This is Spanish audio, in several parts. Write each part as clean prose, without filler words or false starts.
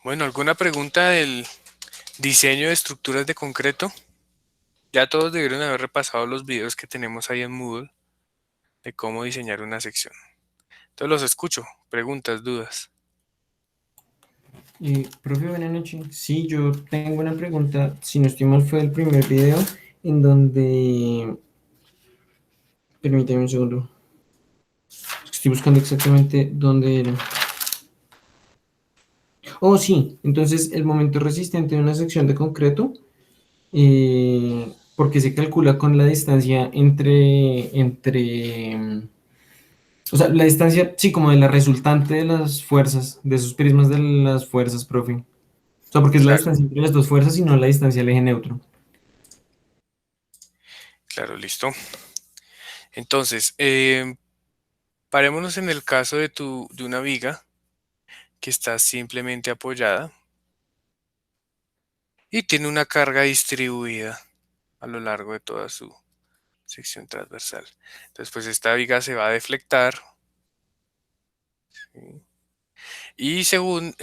Bueno, ¿alguna pregunta del diseño de estructuras de concreto? Ya todos debieron haber repasado los videos que tenemos ahí en Moodle de cómo diseñar una sección. Entonces los escucho. Preguntas, dudas. Profe, buenas noches. Sí, yo tengo una pregunta. Si no estoy mal, fue el primer video en donde... Permítame un segundo. Estoy buscando exactamente dónde era. Oh, sí. Entonces, el momento resistente de una sección de concreto, porque se calcula con la distancia o sea, la distancia, sí, como de la resultante de las fuerzas, de esos prismas de las fuerzas, profe. O sea, porque es la Claro, distancia entre las dos fuerzas y no la distancia al eje neutro. claro, listo. Entonces, parémonos en el caso de una viga que está simplemente apoyada y tiene una carga distribuida a lo largo de toda su sección transversal. Entonces, pues esta viga se va a deflectar, ¿sí? Y según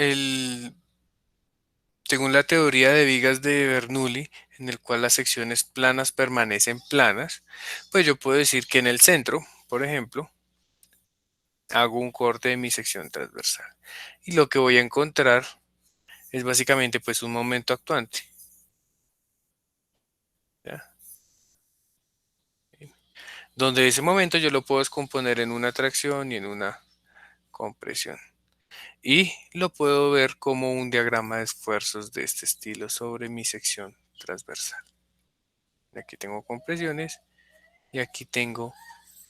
la teoría de vigas de Bernoulli, en el cual las secciones planas permanecen planas, pues yo puedo decir que en el centro, por ejemplo, hago un corte de mi sección transversal. Y lo que voy a encontrar es básicamente pues un momento actuante, ¿ya? Donde ese momento yo lo puedo descomponer en una tracción y en una compresión. Y lo puedo ver como un diagrama de esfuerzos de este estilo sobre mi sección transversal. Aquí tengo compresiones y aquí tengo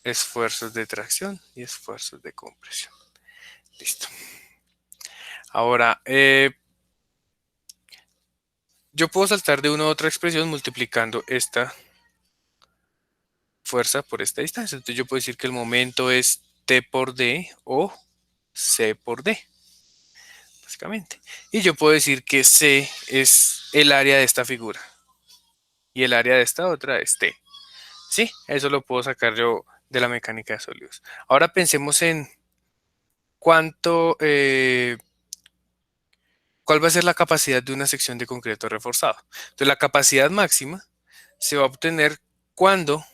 esfuerzos de tracción y esfuerzos de compresión. Listo. Ahora, yo puedo saltar de una u otra expresión multiplicando esta fuerza por esta distancia. Entonces yo puedo decir que el momento es T por D o C por D, básicamente. Y yo puedo decir que C es el área de esta figura y el área de esta otra es T. Sí, eso lo puedo sacar yo de la mecánica de sólidos. Ahora pensemos en cuánto, cuál va a ser la capacidad de una sección de concreto reforzado. Entonces la capacidad máxima se va a obtener cuando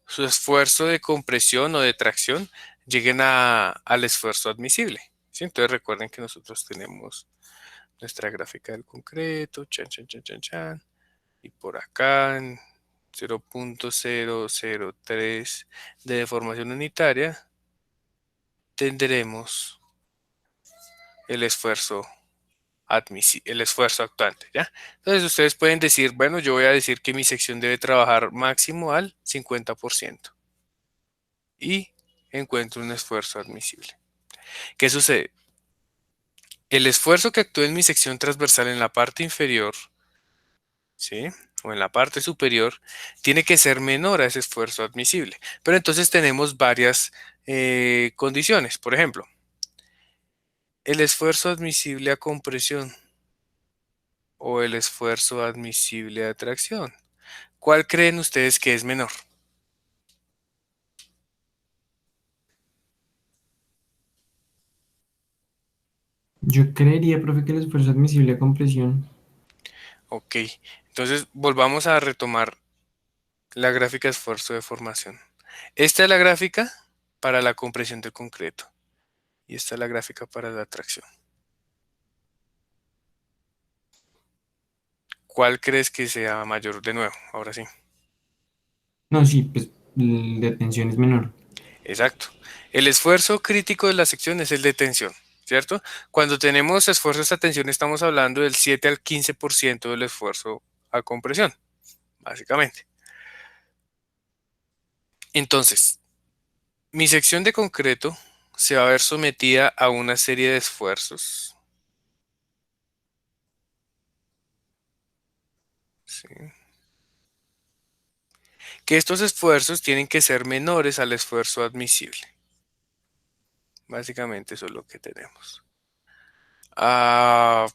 su esfuerzo de compresión o de tracción lleguen al esfuerzo admisible. ¿Sí? Entonces recuerden que nosotros tenemos nuestra gráfica del concreto, chan, chan, chan, chan, chan, y por acá en 0.003 de deformación unitaria tendremos el esfuerzo el esfuerzo actuante, ¿ya? Entonces ustedes pueden decir, bueno, yo voy a decir que mi sección debe trabajar máximo al 50% y encuentro un esfuerzo admisible. ¿Qué sucede? El esfuerzo que actúa en mi sección transversal en la parte inferior, ¿sí? O en la parte superior, tiene que ser menor a ese esfuerzo admisible. Pero entonces tenemos varias condiciones. Por ejemplo, el esfuerzo admisible a compresión o el esfuerzo admisible a tracción. ¿Cuál creen ustedes que es menor? Yo creería, profe, que el esfuerzo admisible a compresión. Ok, entonces volvamos a retomar la gráfica de esfuerzo de formación. Esta es la gráfica para la compresión del concreto y esta es la gráfica para la tracción. ¿Cuál crees que sea mayor de nuevo? Ahora sí. No, sí, pues el de tensión es menor. Exacto. El esfuerzo crítico de la sección es el de tensión, ¿cierto? Cuando tenemos esfuerzos a tensión estamos hablando del 7 al 15% del esfuerzo a compresión, básicamente. Entonces, mi sección de concreto se va a ver sometida a una serie de esfuerzos, ¿sí? Que estos esfuerzos tienen que ser menores al esfuerzo admisible. Básicamente eso es lo que tenemos. Ah,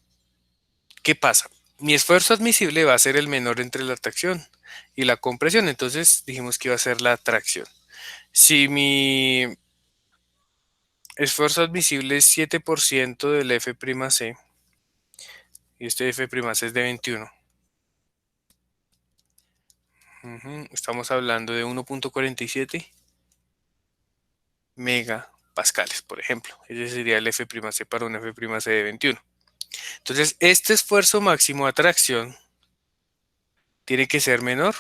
¿qué pasa? Mi esfuerzo admisible va a ser el menor entre la tracción y la compresión, entonces dijimos que iba a ser la tracción. Si mi esfuerzo admisible es 7% del F'C, y este F' es de 21. Estamos hablando de 1.47 megapascales, por ejemplo. Ese sería el F'C para un F'C de 21. Entonces, este esfuerzo máximo de tracción tiene que ser menor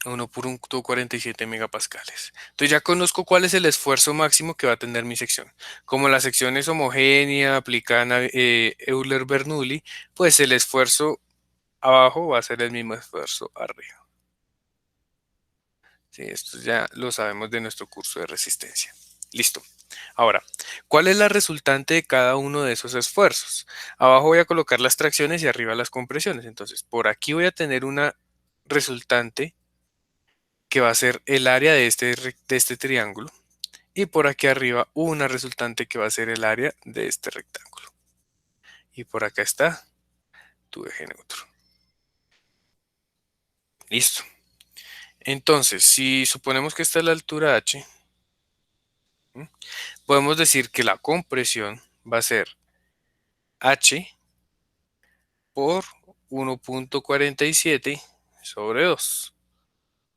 a 1.47 megapascales. Entonces ya conozco cuál es el esfuerzo máximo que va a tener mi sección. Como la sección es homogénea, aplicada Euler-Bernoulli, pues el esfuerzo abajo va a ser el mismo esfuerzo arriba. Sí, esto ya lo sabemos de nuestro curso de resistencia. Listo. Ahora, ¿cuál es la resultante de cada uno de esos esfuerzos? Abajo voy a colocar las tracciones y arriba las compresiones. Entonces, por aquí voy a tener una resultante que va a ser el área de este triángulo. Y por aquí arriba una resultante que va a ser el área de este rectángulo. Y por acá está tu eje neutro. Listo. Entonces, si suponemos que esta es la altura h, ¿m? Podemos decir que la compresión va a ser h por 1.47 sobre 2,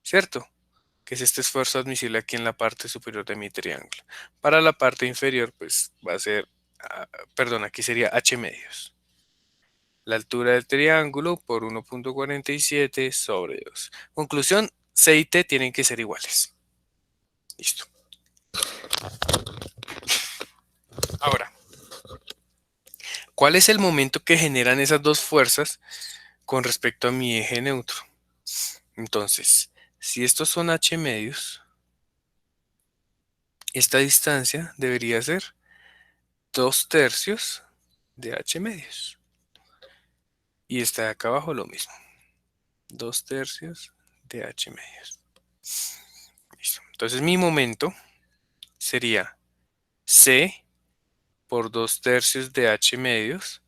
¿cierto? Que es este esfuerzo admisible aquí en la parte superior de mi triángulo. Para la parte inferior, pues va a ser, perdón, aquí sería h medios. La altura del triángulo por 1.47 sobre 2. Conclusión, C y T tienen que ser iguales. Listo. Ahora, ¿cuál es el momento que generan esas dos fuerzas con respecto a mi eje neutro? Entonces, si estos son h medios, esta distancia debería ser 2/3 de h medios. Y esta de acá abajo lo mismo. 2/3 de h medios. Listo. Entonces mi momento sería C por 2/3 de h medios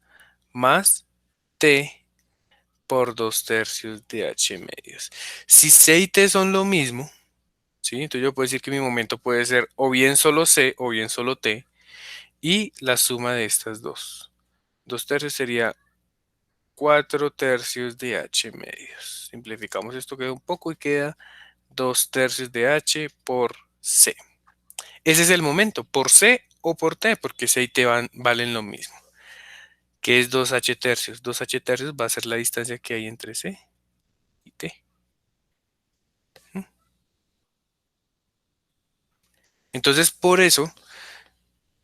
más T por 2/3 de h medios. Si C y T son lo mismo, ¿sí? Entonces yo puedo decir que mi momento puede ser o bien solo C o bien solo T y la suma de estas dos. 2/3 sería 4/3 de h medios. Simplificamos esto, queda un poco y queda 2/3 de h por c. Ese es el momento, por c o por t, porque c y t valen lo mismo. ¿Qué es 2h tercios? 2h tercios va a ser la distancia que hay entre c y t. Entonces, por eso,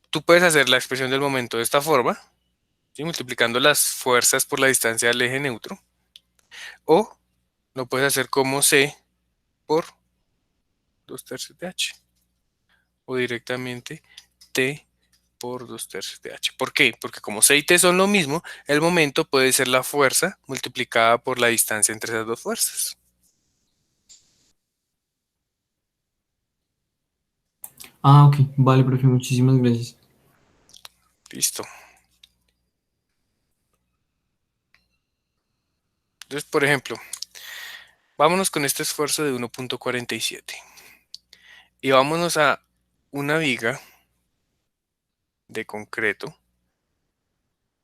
tú puedes hacer la expresión del momento de esta forma, ¿sí? Multiplicando las fuerzas por la distancia del eje neutro, o lo puedes hacer como c por 2/3 de h, o directamente t por 2/3 de h. ¿Por qué? Porque como c y t son lo mismo, el momento puede ser la fuerza multiplicada por la distancia entre esas dos fuerzas. Ah, ok. Vale, profe, muchísimas gracias. Listo. Entonces, por ejemplo, vámonos con este esfuerzo de 1.47 y vámonos a una viga de concreto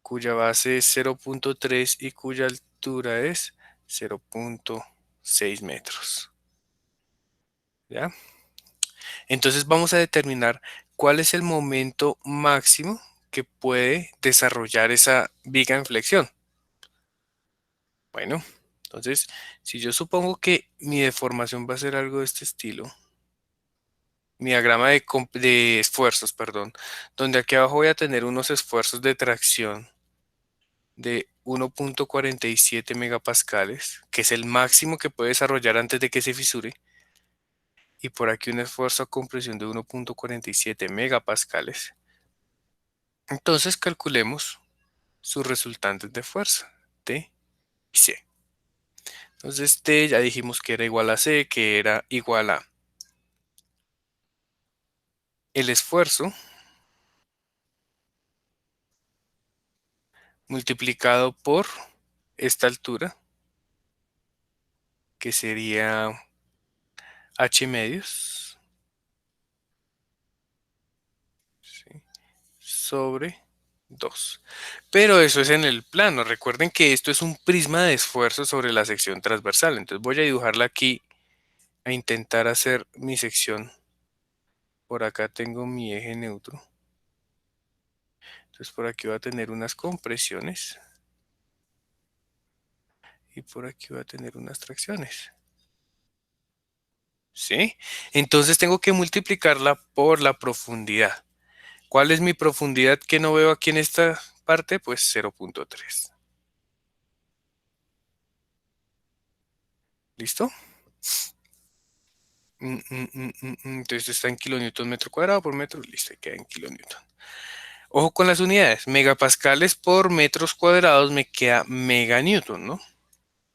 cuya base es 0.3 y cuya altura es 0.6 metros. ¿Ya? Entonces vamos a determinar cuál es el momento máximo que puede desarrollar esa viga en flexión. Bueno, entonces si yo supongo que mi deformación va a ser algo de este estilo, mi diagrama de esfuerzos, perdón, donde aquí abajo voy a tener unos esfuerzos de tracción de 1.47 megapascales, que es el máximo que puede desarrollar antes de que se fisure, y por aquí un esfuerzo a compresión de 1.47 megapascales. Entonces calculemos sus resultantes de fuerza, T y C. Entonces T ya dijimos que era igual a C, que era igual a el esfuerzo multiplicado por esta altura, que sería h medios, ¿sí? Sobre 2. Pero eso es en el plano. Recuerden que esto es un prisma de esfuerzo sobre la sección transversal. Entonces voy a dibujarla aquí a intentar hacer mi sección. Por acá tengo mi eje neutro. Entonces por aquí voy a tener unas compresiones. Y por aquí voy a tener unas tracciones. ¿Sí? Entonces tengo que multiplicarla por la profundidad. ¿Cuál es mi profundidad que no veo aquí en esta parte? Pues 0.3. ¿Listo? Entonces está en kilonewton metro cuadrado por metro. Listo, queda en kilonewton. Ojo con las unidades. Megapascales por metros cuadrados me queda meganewton, ¿no?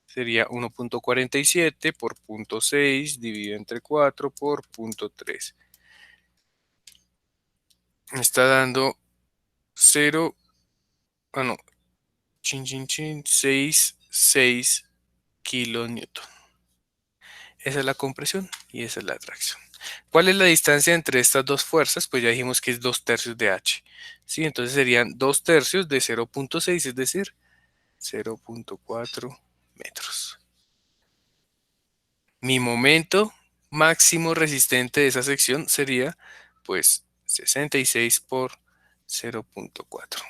Sería 1.47 por 0.6 dividido entre 4 por 0.3. Me está dando 0, no, 6 kilonewton. Esa es la compresión y esa es la atracción. ¿Cuál es la distancia entre estas dos fuerzas? Pues ya dijimos que es 2/3 de h. ¿Sí? Entonces serían 2/3 de 0.6, es decir, 0.4 metros. Mi momento máximo resistente de esa sección sería pues 66 por 0.4.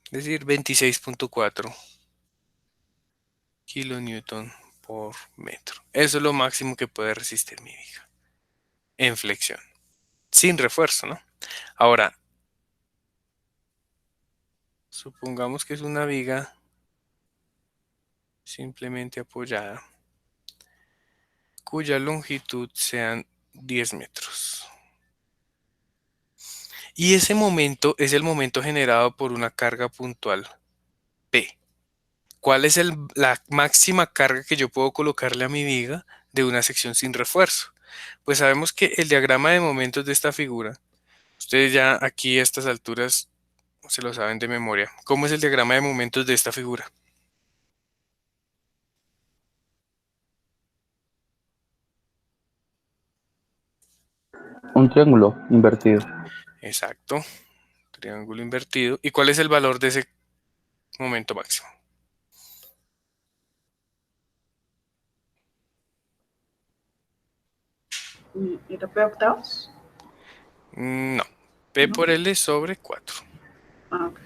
Es decir, 26.4 kilonewton por metro. Eso es lo máximo que puede resistir mi viga en flexión, sin refuerzo, ¿no? Ahora, supongamos que es una viga simplemente apoyada, cuya longitud sean 10 metros. Y ese momento es el momento generado por una carga puntual P. ¿Cuál es la máxima carga que yo puedo colocarle a mi viga de una sección sin refuerzo? Pues sabemos que el diagrama de momentos de esta figura, ustedes ya aquí a estas alturas se lo saben de memoria. ¿Cómo es el diagrama de momentos de esta figura? Un triángulo invertido. Exacto, triángulo invertido. ¿Y cuál es el valor de ese momento máximo? ¿Era P octavos? No, P ¿No? por L sobre 4. Ah, ok.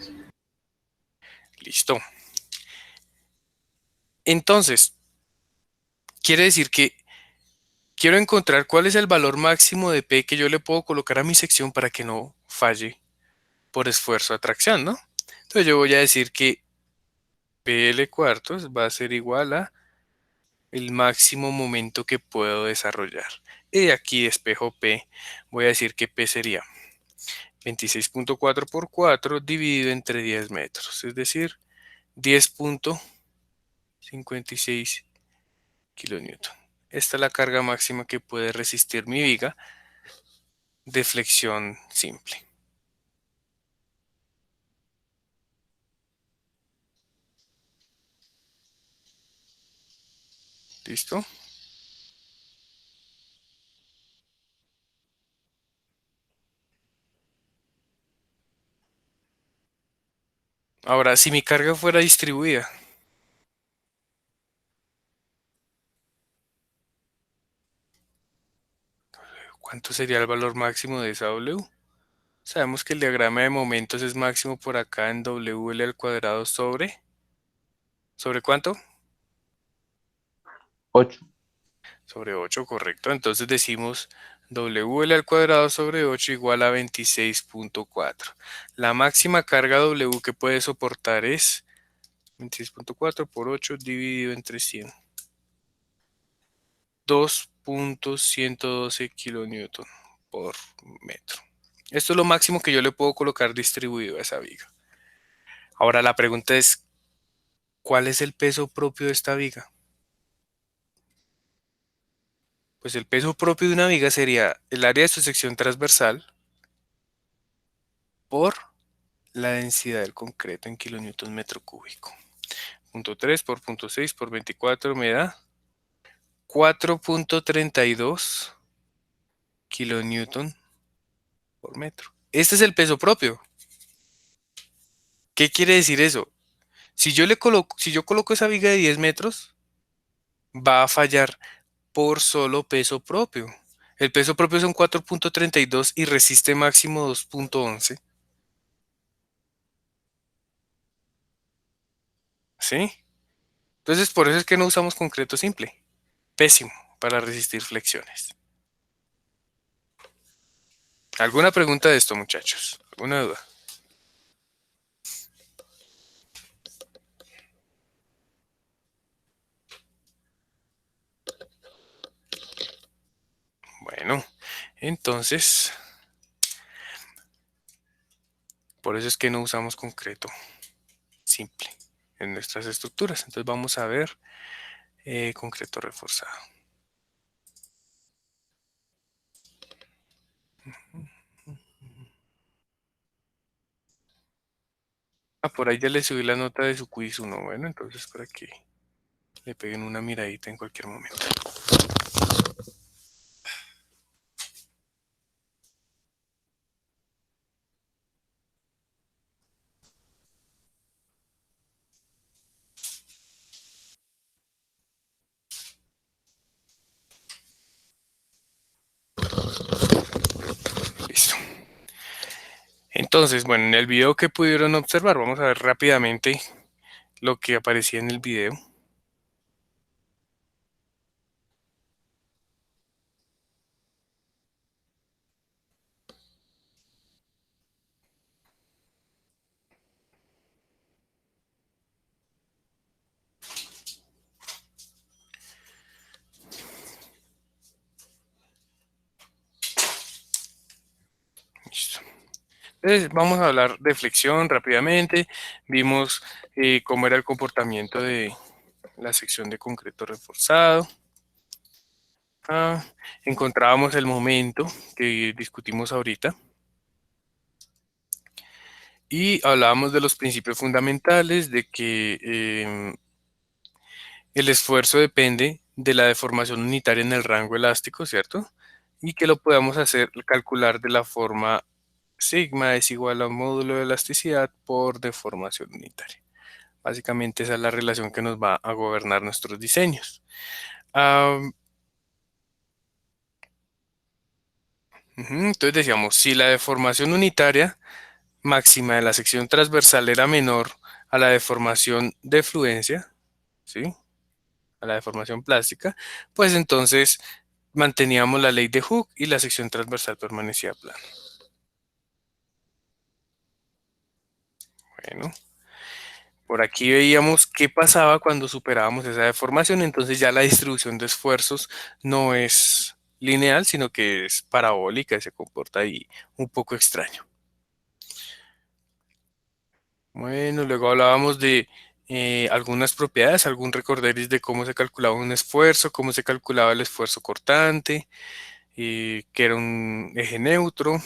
Listo. Entonces, quiere decir que quiero encontrar cuál es el valor máximo de P que yo le puedo colocar a mi sección para que no falle por esfuerzo de atracción, ¿no? Entonces yo voy a decir que PL cuartos va a ser igual a el máximo momento que puedo desarrollar. Y aquí espejo P, voy a decir que P sería 26.4 por 4 dividido entre 10 metros, es decir, 10.56 kilonewton. Esta es la carga máxima que puede resistir mi viga de flexión simple. ¿Listo? Ahora, si mi carga fuera distribuida, ¿cuánto sería el valor máximo de esa W? Sabemos que el diagrama de momentos es máximo por acá en WL al cuadrado ¿sobre cuánto? 8. Sobre 8, correcto. Entonces decimos WL al cuadrado sobre 8 igual a 26.4. La máxima carga W que puede soportar es 26.4 por 8 dividido entre 100. 2.112 kilonewton por metro. Esto es lo máximo que yo le puedo colocar distribuido a esa viga. Ahora la pregunta es, ¿cuál es el peso propio de esta viga? Pues el peso propio de una viga sería el área de su sección transversal por la densidad del concreto en kilonewton metro cúbico. 0.3 por 0.6 por 24 me da 4.32 kilonewton por metro. Este es el peso propio. ¿Qué quiere decir eso? Si yo coloco esa viga de 10 metros, va a fallar por solo peso propio. El peso propio son 4,32 y resiste máximo 2,11. ¿Sí? Entonces, por eso es que no usamos concreto simple. Pésimo para resistir flexiones. ¿Alguna pregunta de esto, muchachos? ¿Alguna duda? Bueno, entonces, por eso es que no usamos concreto simple en nuestras estructuras. Entonces vamos a ver concreto reforzado. Ah, por ahí ya le subí la nota de su quiz 1. Bueno, entonces para que le peguen una miradita en cualquier momento. Listo. Entonces, bueno, en el video que pudieron observar, vamos a ver rápidamente lo que aparecía en el video. Listo. Entonces, vamos a hablar de flexión rápidamente. Vimos cómo era el comportamiento de la sección de concreto reforzado. Encontrábamos el momento que discutimos ahorita. Y hablábamos de los principios fundamentales, de que el esfuerzo depende de la deformación unitaria en el rango elástico, ¿cierto? Y que lo podamos calcular de la forma sigma es igual a módulo de elasticidad por deformación unitaria. Básicamente esa es la relación que nos va a gobernar nuestros diseños. Entonces decíamos, si la deformación unitaria máxima de la sección transversal era menor a la deformación de fluencia, ¿sí? A la deformación plástica, pues entonces manteníamos la ley de Hooke y la sección transversal permanecía plana. Bueno, por aquí veíamos qué pasaba cuando superábamos esa deformación, entonces ya la distribución de esfuerzos no es lineal, sino que es parabólica y se comporta ahí un poco extraño. Bueno, luego hablábamos de algunas propiedades, algún recorderis de cómo se calculaba un esfuerzo, cómo se calculaba el esfuerzo cortante, que era un eje neutro,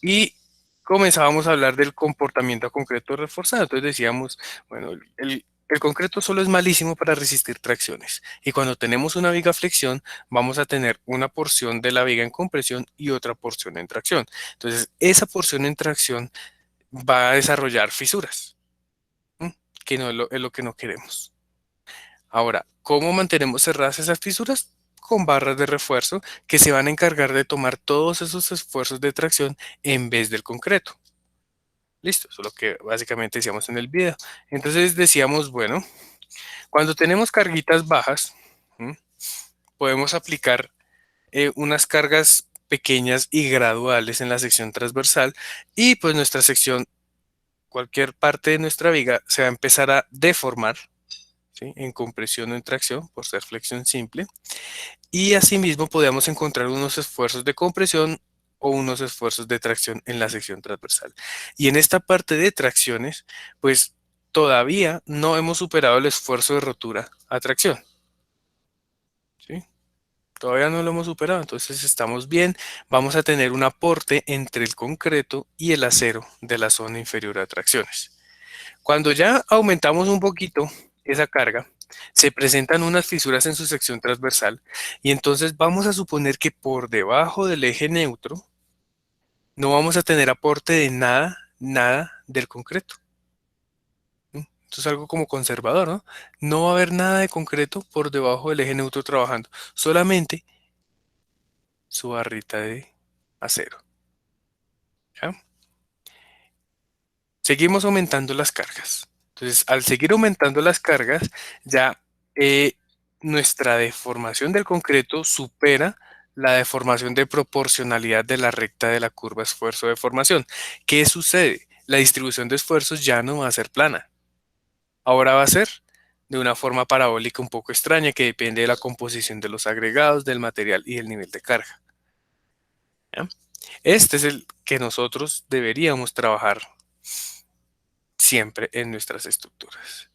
y comenzábamos a hablar del comportamiento concreto reforzado. Entonces decíamos, bueno, el concreto solo es malísimo para resistir tracciones, y cuando tenemos una viga flexión, vamos a tener una porción de la viga en compresión y otra porción en tracción. Entonces, esa porción en tracción va a desarrollar fisuras, que no es lo que no queremos. Ahora, ¿cómo mantenemos cerradas esas fisuras? Con barras de refuerzo que se van a encargar de tomar todos esos esfuerzos de tracción en vez del concreto. Listo, eso es lo que básicamente decíamos en el video. Entonces decíamos, bueno, cuando tenemos carguitas bajas, ¿m? Podemos aplicar unas cargas pequeñas y graduales en la sección transversal, y pues nuestra sección, cualquier parte de nuestra viga se va a empezar a deformar, ¿sí? En compresión o en tracción, por ser flexión simple. Y asimismo podíamos encontrar unos esfuerzos de compresión o unos esfuerzos de tracción en la sección transversal. Y en esta parte de tracciones, pues todavía no hemos superado el esfuerzo de rotura a tracción, ¿sí? Todavía no lo hemos superado, entonces estamos bien. Vamos a tener un aporte entre el concreto y el acero de la zona inferior a tracciones. Cuando ya aumentamos un poquito esa carga, se presentan unas fisuras en su sección transversal, y entonces vamos a suponer que por debajo del eje neutro no vamos a tener aporte de nada, nada del concreto. Esto es algo como conservador, ¿no? No va a haber nada de concreto por debajo del eje neutro trabajando, solamente su barrita de acero. ¿Ya? Seguimos aumentando las cargas. Entonces, al seguir aumentando las cargas, ya eh, nuestra deformación del concreto supera la deformación de proporcionalidad de la recta de la curva esfuerzo-deformación. ¿Qué sucede? La distribución de esfuerzos ya no va a ser plana. Ahora va a ser de una forma parabólica un poco extraña que depende de la composición de los agregados, del material y del nivel de carga. ¿Ya? Este es el que nosotros deberíamos trabajar siempre en nuestras estructuras.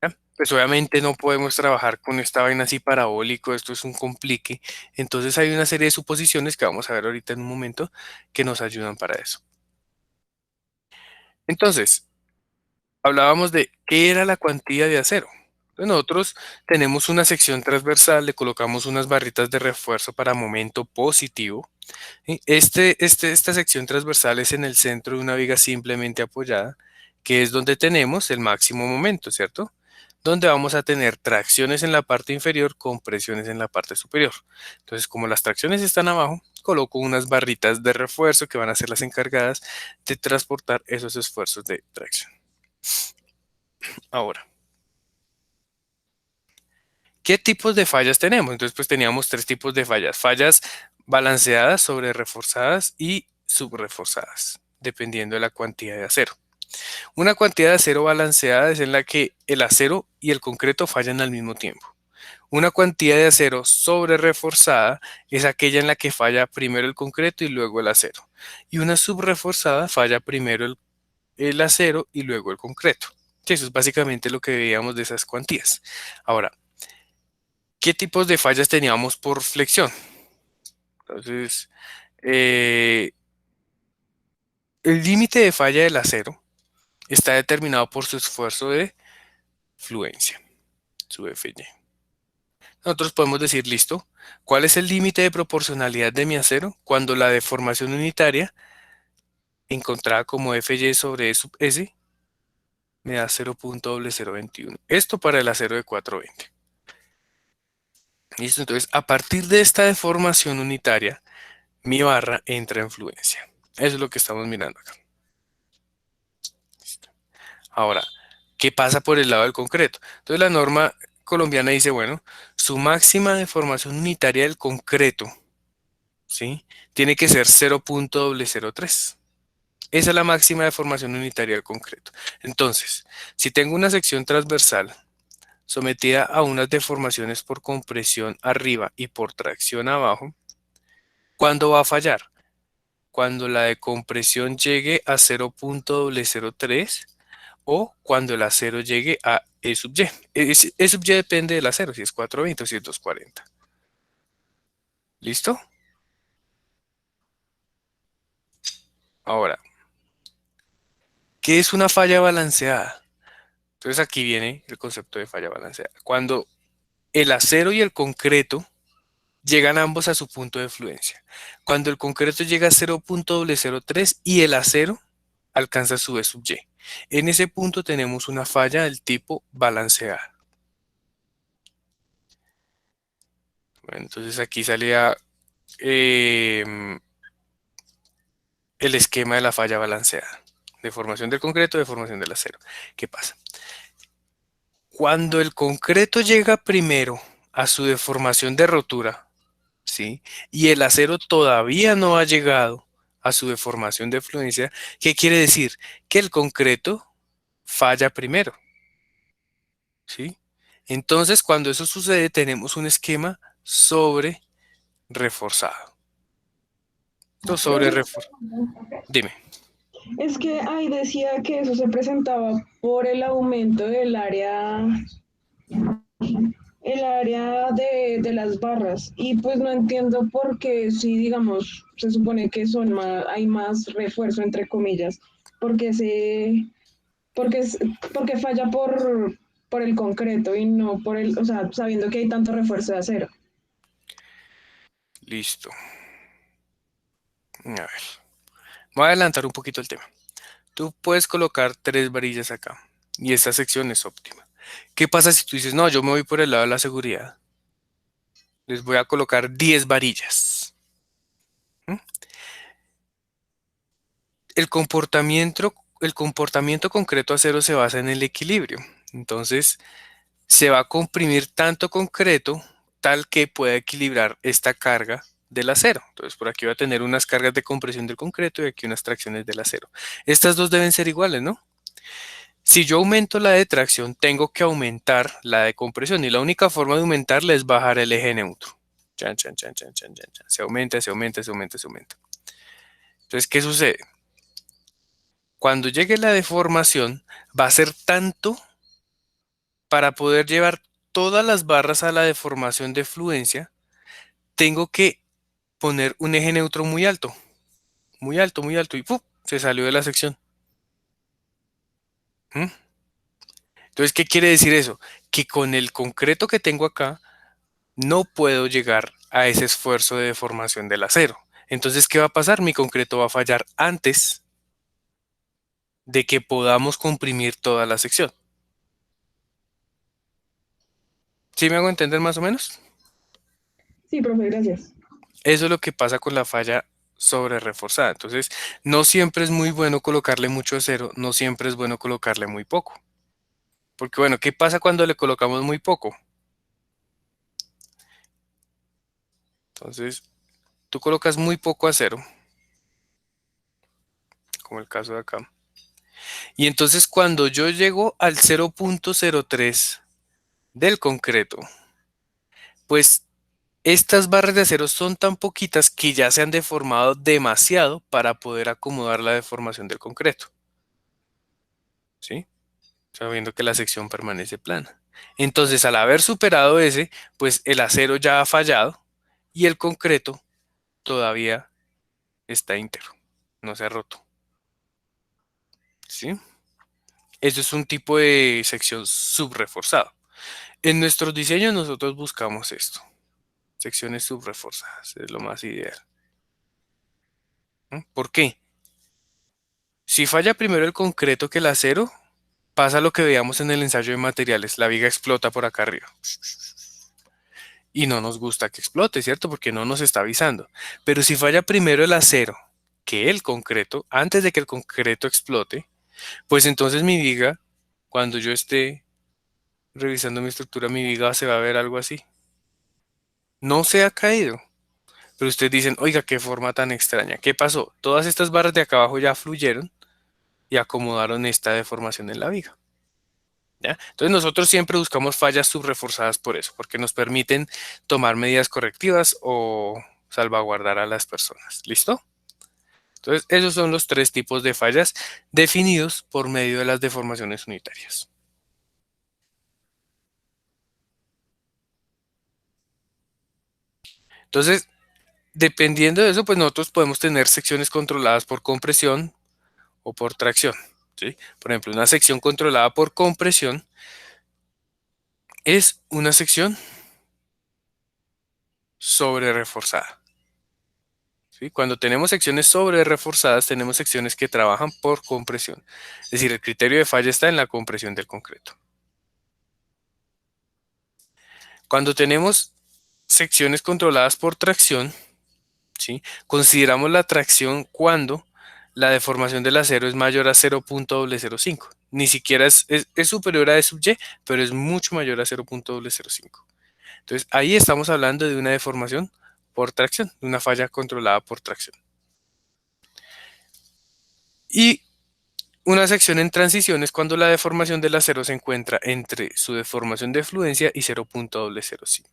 ¿Ya? Pues obviamente no podemos trabajar con esta vaina así parabólico, esto es un complique. Entonces hay una serie de suposiciones que vamos a ver ahorita en un momento que nos ayudan para eso. Entonces, hablábamos de qué era la cuantía de acero. Entonces, nosotros tenemos una sección transversal, le colocamos unas barritas de refuerzo para momento positivo. ¿Sí? Esta sección transversal es en el centro de una viga simplemente apoyada, que es donde tenemos el máximo momento, ¿cierto? Donde vamos a tener tracciones en la parte inferior con presiones en la parte superior. Entonces, como las tracciones están abajo, coloco unas barritas de refuerzo que van a ser las encargadas de transportar esos esfuerzos de tracción. Ahora, ¿qué tipos de fallas tenemos? Entonces, pues teníamos tres tipos de fallas. Fallas balanceadas, sobre reforzadas y subreforzadas, dependiendo de la cantidad de acero. Una cantidad de acero balanceada es en la que el acero y el concreto fallan al mismo tiempo. Una cantidad de acero sobre reforzada es aquella en la que falla primero el concreto y luego el acero. Y una subreforzada falla primero el acero y luego el concreto. Eso es básicamente lo que veíamos de esas cuantías. Ahora, ¿qué tipos de fallas teníamos por flexión? Entonces, el límite de falla del acero está determinado por su esfuerzo de fluencia, su Fy. Nosotros podemos decir, listo, ¿cuál es el límite de proporcionalidad de mi acero cuando la deformación unitaria, encontrada como Fy sobre E sub S, me da 0.0021? Esto para el acero de 420. Listo, entonces a partir de esta deformación unitaria, mi barra entra en fluencia. Eso es lo que estamos mirando acá. Listo. Ahora, ¿qué pasa por el lado del concreto? Entonces la norma colombiana dice, bueno, su máxima deformación unitaria del concreto, ¿sí? Tiene que ser 0.003. Esa es la máxima deformación unitaria del concreto. Entonces, si tengo una sección transversal sometida a unas deformaciones por compresión arriba y por tracción abajo, ¿cuándo va a fallar? Cuando la de compresión llegue a 0.003 o cuando el acero llegue a E sub Y. E sub Y depende del acero, si es 420 o si es 240. ¿Listo? Ahora, ¿qué es una falla balanceada? Entonces aquí viene el concepto de falla balanceada. Cuando el acero y el concreto llegan ambos a su punto de fluencia. Cuando el concreto llega a 0.003 y el acero alcanza su E sub Y. En ese punto tenemos una falla del tipo balanceada. Bueno, entonces aquí salía el esquema de la falla balanceada. Deformación del concreto, deformación del acero. ¿Qué pasa? Cuando el concreto llega primero a su deformación de rotura, ¿sí? Y el acero todavía no ha llegado a su deformación de fluencia, ¿qué quiere decir? Que el concreto falla primero, ¿sí? Entonces, cuando eso sucede, tenemos un esquema sobre reforzado. Entonces, sobre reforzado. Dime. Es que ahí decía que eso se presentaba por el aumento del área, el área de las barras. Y pues no entiendo por qué, si digamos, se supone que son más, hay más refuerzo entre comillas, porque porque, porque falla por el concreto y no por el, o sea, sabiendo que hay tanto refuerzo de acero. Listo. A ver. Voy a adelantar un poquito el tema. Tú puedes colocar 3 varillas acá y esta sección es óptima. ¿Qué pasa si tú dices, no, yo me voy por el lado de la seguridad? Les voy a colocar 10 varillas. ¿Mm? El comportamiento concreto acero se basa en el equilibrio. Entonces, se va a comprimir tanto concreto tal que pueda equilibrar esta carga del acero. Entonces, por aquí va a tener unas cargas de compresión del concreto y aquí unas tracciones del acero. Estas dos deben ser iguales, ¿no? Si yo aumento la de tracción, tengo que aumentar la de compresión y la única forma de aumentarla es bajar el eje neutro. Chan, chan, chan, chan, chan, chan, chan. Se aumenta, se aumenta, se aumenta, se aumenta. Entonces, ¿qué sucede? Cuando llegue la deformación, va a ser tanto para poder llevar todas las barras a la deformación de fluencia, tengo que poner un eje neutro muy alto y ¡pum! Se salió de la sección. ¿Mm? Entonces, ¿qué quiere decir eso? Que con el concreto que tengo acá, no puedo llegar a ese esfuerzo de deformación del acero. Entonces, ¿qué va a pasar? Mi concreto va a fallar antes de que podamos comprimir toda la sección. ¿Sí me hago entender más o menos? Sí, profe, gracias. Eso es lo que pasa con la falla sobre reforzada. Entonces, no siempre es muy bueno colocarle mucho acero, no siempre es bueno colocarle muy poco. Porque bueno, ¿qué pasa cuando le colocamos muy poco? Entonces, tú colocas muy poco acero, como el caso de acá. Y entonces cuando yo llego al 0.03 del concreto, pues estas barras de acero son tan poquitas que ya se han deformado demasiado para poder acomodar la deformación del concreto. ¿Sí? Sabiendo que la sección permanece plana. Entonces, al haber superado ese, pues el acero ya ha fallado y el concreto todavía está íntegro, no se ha roto. ¿Sí? Eso es un tipo de sección subreforzada. En nuestros diseños nosotros buscamos esto, secciones subreforzadas, es lo más ideal. ¿Mm? ¿Por qué? Si falla primero el concreto que el acero, pasa lo que veíamos en el ensayo de materiales, la viga explota por acá arriba. Y no nos gusta que explote, ¿cierto? Porque no nos está avisando. Pero si falla primero el acero que el concreto, antes de que el concreto explote, pues entonces mi viga, cuando yo esté revisando mi estructura, mi viga se va a ver algo así. No se ha caído. Pero ustedes dicen, oiga, qué forma tan extraña. ¿Qué pasó? Todas estas barras de acá abajo ya fluyeron y acomodaron esta deformación en la viga. ¿Ya? Entonces nosotros siempre buscamos fallas subreforzadas por eso, porque nos permiten tomar medidas correctivas o salvaguardar a las personas. ¿Listo? Entonces esos son los 3 tipos de fallas definidos por medio de las deformaciones unitarias. Entonces, dependiendo de eso, pues nosotros podemos tener secciones controladas por compresión o por tracción. ¿Sí? Por ejemplo, una sección controlada por compresión es una sección sobre reforzada. ¿Sí? Cuando tenemos secciones sobre reforzadas, tenemos secciones que trabajan por compresión. Es decir, el criterio de falla está en la compresión del concreto. Cuando tenemos secciones controladas por tracción, ¿sí? Consideramos la tracción cuando la deformación del acero es mayor a 0.005. Ni siquiera es superior a E sub y, pero es mucho mayor a 0.005. Entonces, ahí estamos hablando de una deformación por tracción, de una falla controlada por tracción. Y una sección en transición es cuando la deformación del acero se encuentra entre su deformación de fluencia y 0.005.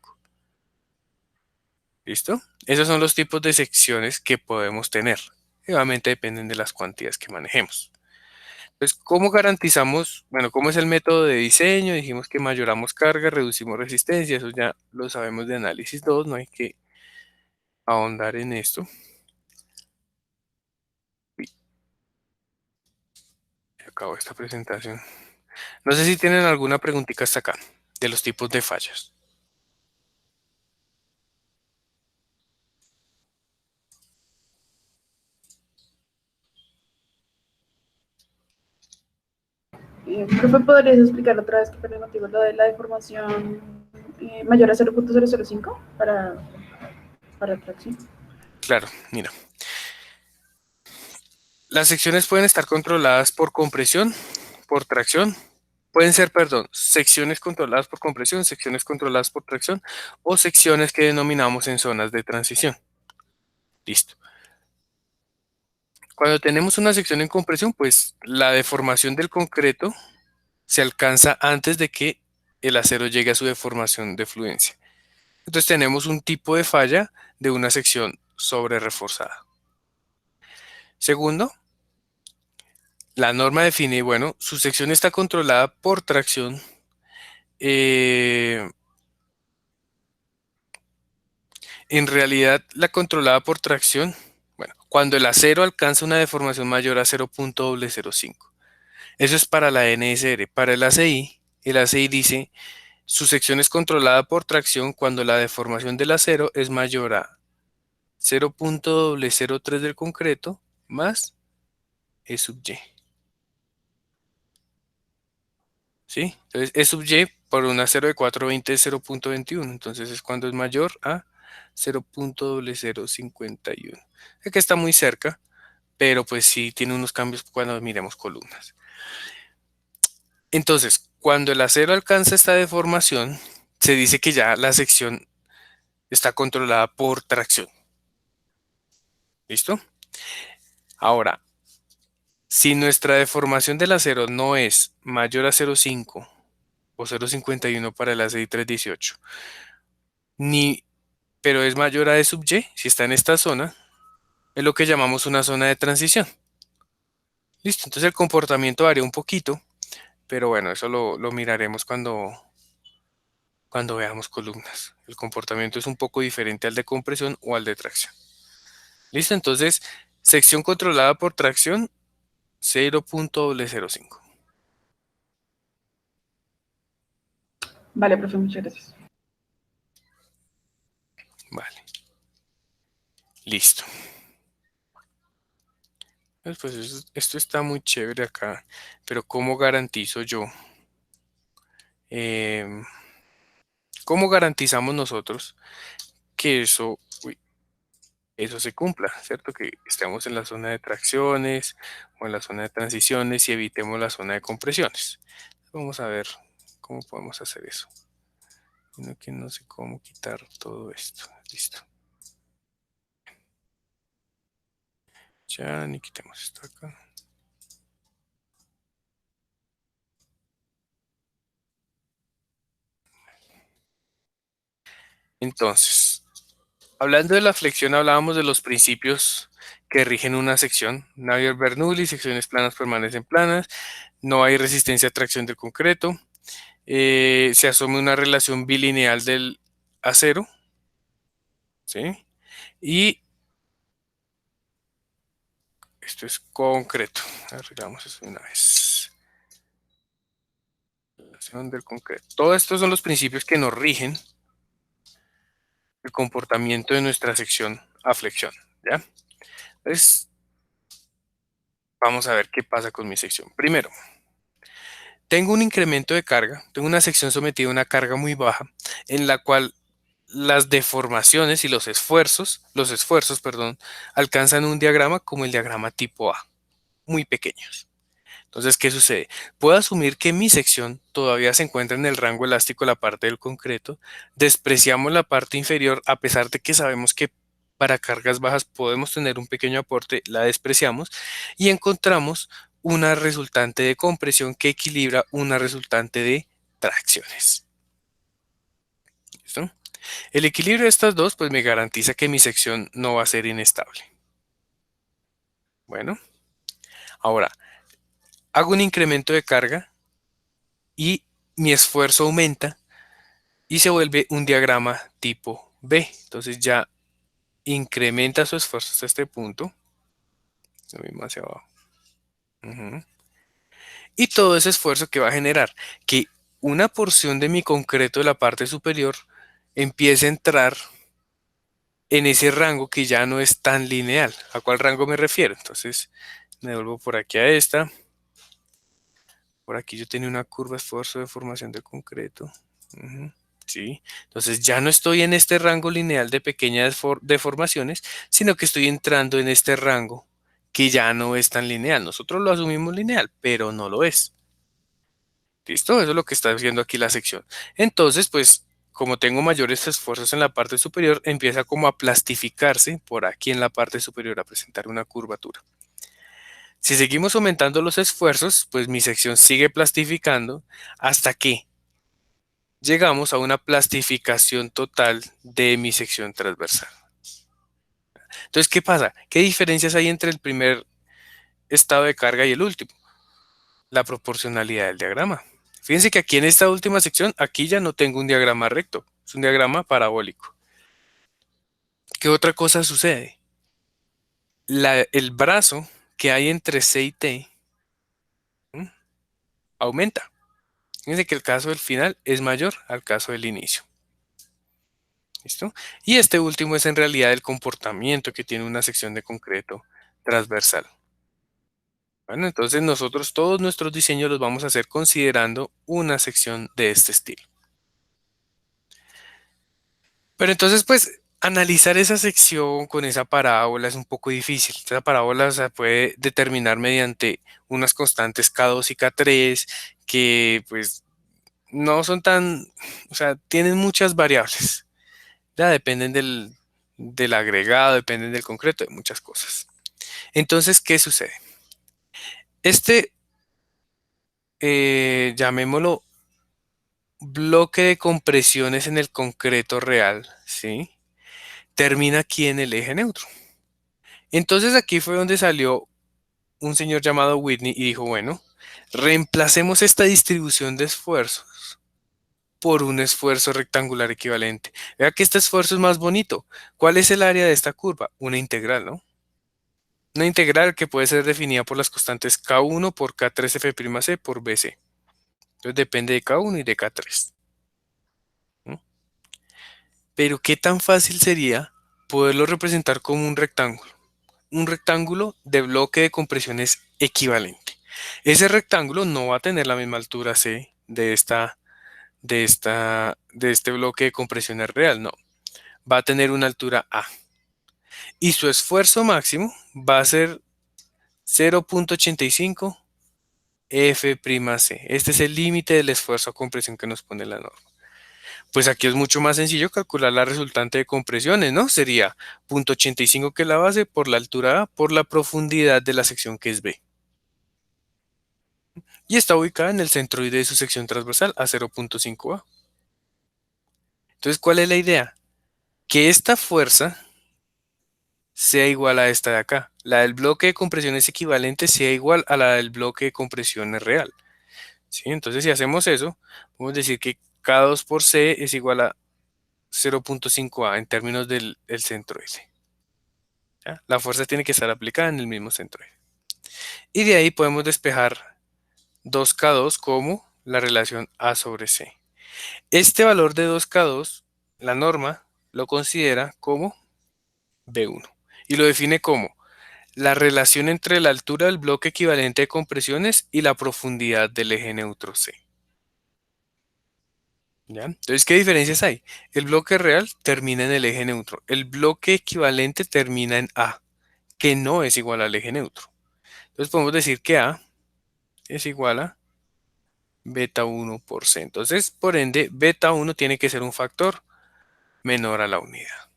¿Listo? Esos son los tipos de secciones que podemos tener. Obviamente dependen de las cuantías que manejemos. Entonces, ¿cómo garantizamos? Bueno, ¿cómo es el método de diseño? Dijimos que mayoramos carga, reducimos resistencia, eso ya lo sabemos de análisis 2, no hay que ahondar en esto. Uy, se acabó esta presentación. No sé si tienen alguna preguntita hasta acá, de los tipos de fallas. Profe, ¿podrías explicar otra vez qué fue el motivo lo de la deformación mayor a 0.005 para tracción? Claro, mira. Las secciones pueden estar controladas por compresión, por tracción. Pueden ser, perdón, secciones controladas por compresión, secciones controladas por tracción o secciones que denominamos en zonas de transición. Listo. Cuando tenemos una sección en compresión, pues la deformación del concreto se alcanza antes de que el acero llegue a su deformación de fluencia. Entonces tenemos un tipo de falla de una sección sobre reforzada. Segundo, la norma define, bueno, su sección está controlada por tracción. En realidad, la controlada por tracción, bueno, cuando el acero alcanza una deformación mayor a 0.005. Eso es para la NSR. Para el ACI dice, su sección es controlada por tracción cuando la deformación del acero es mayor a 0.003 del concreto más E sub Y. ¿Sí? Entonces, E sub Y por un acero de 420 es 0.21. Entonces es cuando es mayor a 0.0051. Es que está muy cerca, pero pues sí tiene unos cambios cuando miremos columnas. Entonces, cuando el acero alcanza esta deformación, se dice que ya la sección está controlada por tracción. ¿Listo? Ahora, si nuestra deformación del acero no es mayor a 0.5 o 0.51 para el ACI 318, pero es mayor a E sub Y, si está en esta zona, es lo que llamamos una zona de transición. Listo, entonces el comportamiento varía un poquito, pero bueno, eso lo miraremos cuando veamos columnas. El comportamiento es un poco diferente al de compresión o al de tracción. Listo, entonces, sección controlada por tracción, 0.05. Vale, profe, muchas gracias. Vale. Listo. Pues esto está muy chévere acá, pero ¿cómo garantizo yo? Em, ¿Cómo garantizamos nosotros que eso se cumpla, ¿cierto? Que estemos en la zona de tracciones o en la zona de transiciones y evitemos la zona de compresiones. Vamos a ver cómo podemos hacer eso. Sino que no sé cómo quitar todo esto. Listo. Ya, ni quitemos esto acá. Entonces, hablando de la flexión, hablábamos de los principios que rigen una sección. Navier-Bernoulli, secciones planas permanecen planas, no hay resistencia a tracción del concreto, se asume una relación bilineal del acero, ¿sí? Y esto es concreto. Arreglamos eso de una vez. Relación del concreto. Todos estos son los principios que nos rigen el comportamiento de nuestra sección a flexión, ¿ya? Entonces, vamos a ver qué pasa con mi sección. Primero, tengo un incremento de carga, tengo una sección sometida a una carga muy baja, en la cual las deformaciones y los esfuerzos, perdón, alcanzan un diagrama como el diagrama tipo A, muy pequeños. Entonces, ¿qué sucede? Puedo asumir que mi sección todavía se encuentra en el rango elástico, la parte del concreto. Despreciamos la parte inferior, a pesar de que sabemos que para cargas bajas podemos tener un pequeño aporte, la despreciamos y encontramos una resultante de compresión que equilibra una resultante de tracciones. ¿Listo? El equilibrio de estas dos, pues me garantiza que mi sección no va a ser inestable. Bueno, ahora hago un incremento de carga y mi esfuerzo aumenta y se vuelve un diagrama tipo B. Entonces ya incrementa su esfuerzo hasta este punto. Lo mismo hacia abajo. Ujú. Y todo ese esfuerzo que va a generar que una porción de mi concreto de la parte superior empiece a entrar en ese rango que ya no es tan lineal. ¿A cuál rango me refiero? Entonces me vuelvo por aquí a esta. Por aquí yo tenía una curva esfuerzo de formación de concreto. Ujú, sí, entonces ya no estoy en este rango lineal de pequeñas deformaciones, sino que estoy entrando en este rango que ya no es tan lineal. Nosotros lo asumimos lineal, pero no lo es. ¿Listo? Eso es lo que está haciendo aquí la sección. Entonces, pues, como tengo mayores esfuerzos en la parte superior, empieza como a plastificarse por aquí en la parte superior, a presentar una curvatura. Si seguimos aumentando los esfuerzos, pues mi sección sigue plastificando hasta que llegamos a una plastificación total de mi sección transversal. Entonces, ¿qué pasa? ¿Qué diferencias hay entre el primer estado de carga y el último? La proporcionalidad del diagrama. Fíjense que aquí en esta última sección, aquí ya no tengo un diagrama recto, es un diagrama parabólico. ¿Qué otra cosa sucede? El brazo que hay entre C y T aumenta. Fíjense que el caso del final es mayor al caso del inicio. ¿Listo? Y este último es en realidad el comportamiento que tiene una sección de concreto transversal. Bueno, entonces nosotros todos nuestros diseños los vamos a hacer considerando una sección de este estilo. Pero entonces, pues, analizar esa sección con esa parábola es un poco difícil. Esa parábola se puede determinar mediante unas constantes K2 y K3 que, pues, no son tan, o sea, tienen muchas variables. Ya dependen del agregado, dependen del concreto, de muchas cosas. Entonces, ¿qué sucede? Este, llamémoslo bloque de compresiones en el concreto real, ¿sí? Termina aquí en el eje neutro. Entonces aquí fue donde salió un señor llamado Whitney y dijo, bueno, reemplacemos esta distribución de esfuerzos por un esfuerzo rectangular equivalente. Vea que este esfuerzo es más bonito. ¿Cuál es el área de esta curva? Una integral, ¿no? Una integral que puede ser definida por las constantes K1 por K3F'C por BC. Entonces depende de K1 y de K3. ¿No? Pero ¿qué tan fácil sería poderlo representar como un rectángulo? Un rectángulo de bloque de compresiones equivalente. Ese rectángulo no va a tener la misma altura C de este bloque de compresiones real, no. Va a tener una altura A. Y su esfuerzo máximo va a ser 0.85 F'C. Este es el límite del esfuerzo a compresión que nos pone la norma. Pues aquí es mucho más sencillo calcular la resultante de compresiones, ¿no? Sería 0.85 que es la base por la altura A por la profundidad de la sección que es B. Y está ubicada en el centroide de su sección transversal a 0.5A. Entonces, ¿cuál es la idea? Que esta fuerza sea igual a esta de acá. La del bloque de compresiones equivalente sea igual a la del bloque de compresiones real. ¿Sí? Entonces, si hacemos eso, podemos decir que K2 por C es igual a 0.5A en términos del centroide. ¿Ya? La fuerza tiene que estar aplicada en el mismo centroide. Y de ahí podemos despejar 2K2 como la relación A sobre C. Este valor de 2K2, la norma lo considera como B1 y lo define como la relación entre la altura del bloque equivalente de compresiones y la profundidad del eje neutro C. ¿Ya? Entonces, ¿qué diferencias hay? El bloque real termina en el eje neutro. El bloque equivalente termina en A, que no es igual al eje neutro. Entonces podemos decir que A es igual a beta 1 por C. Entonces, por ende, beta 1 tiene que ser un factor menor a la unidad.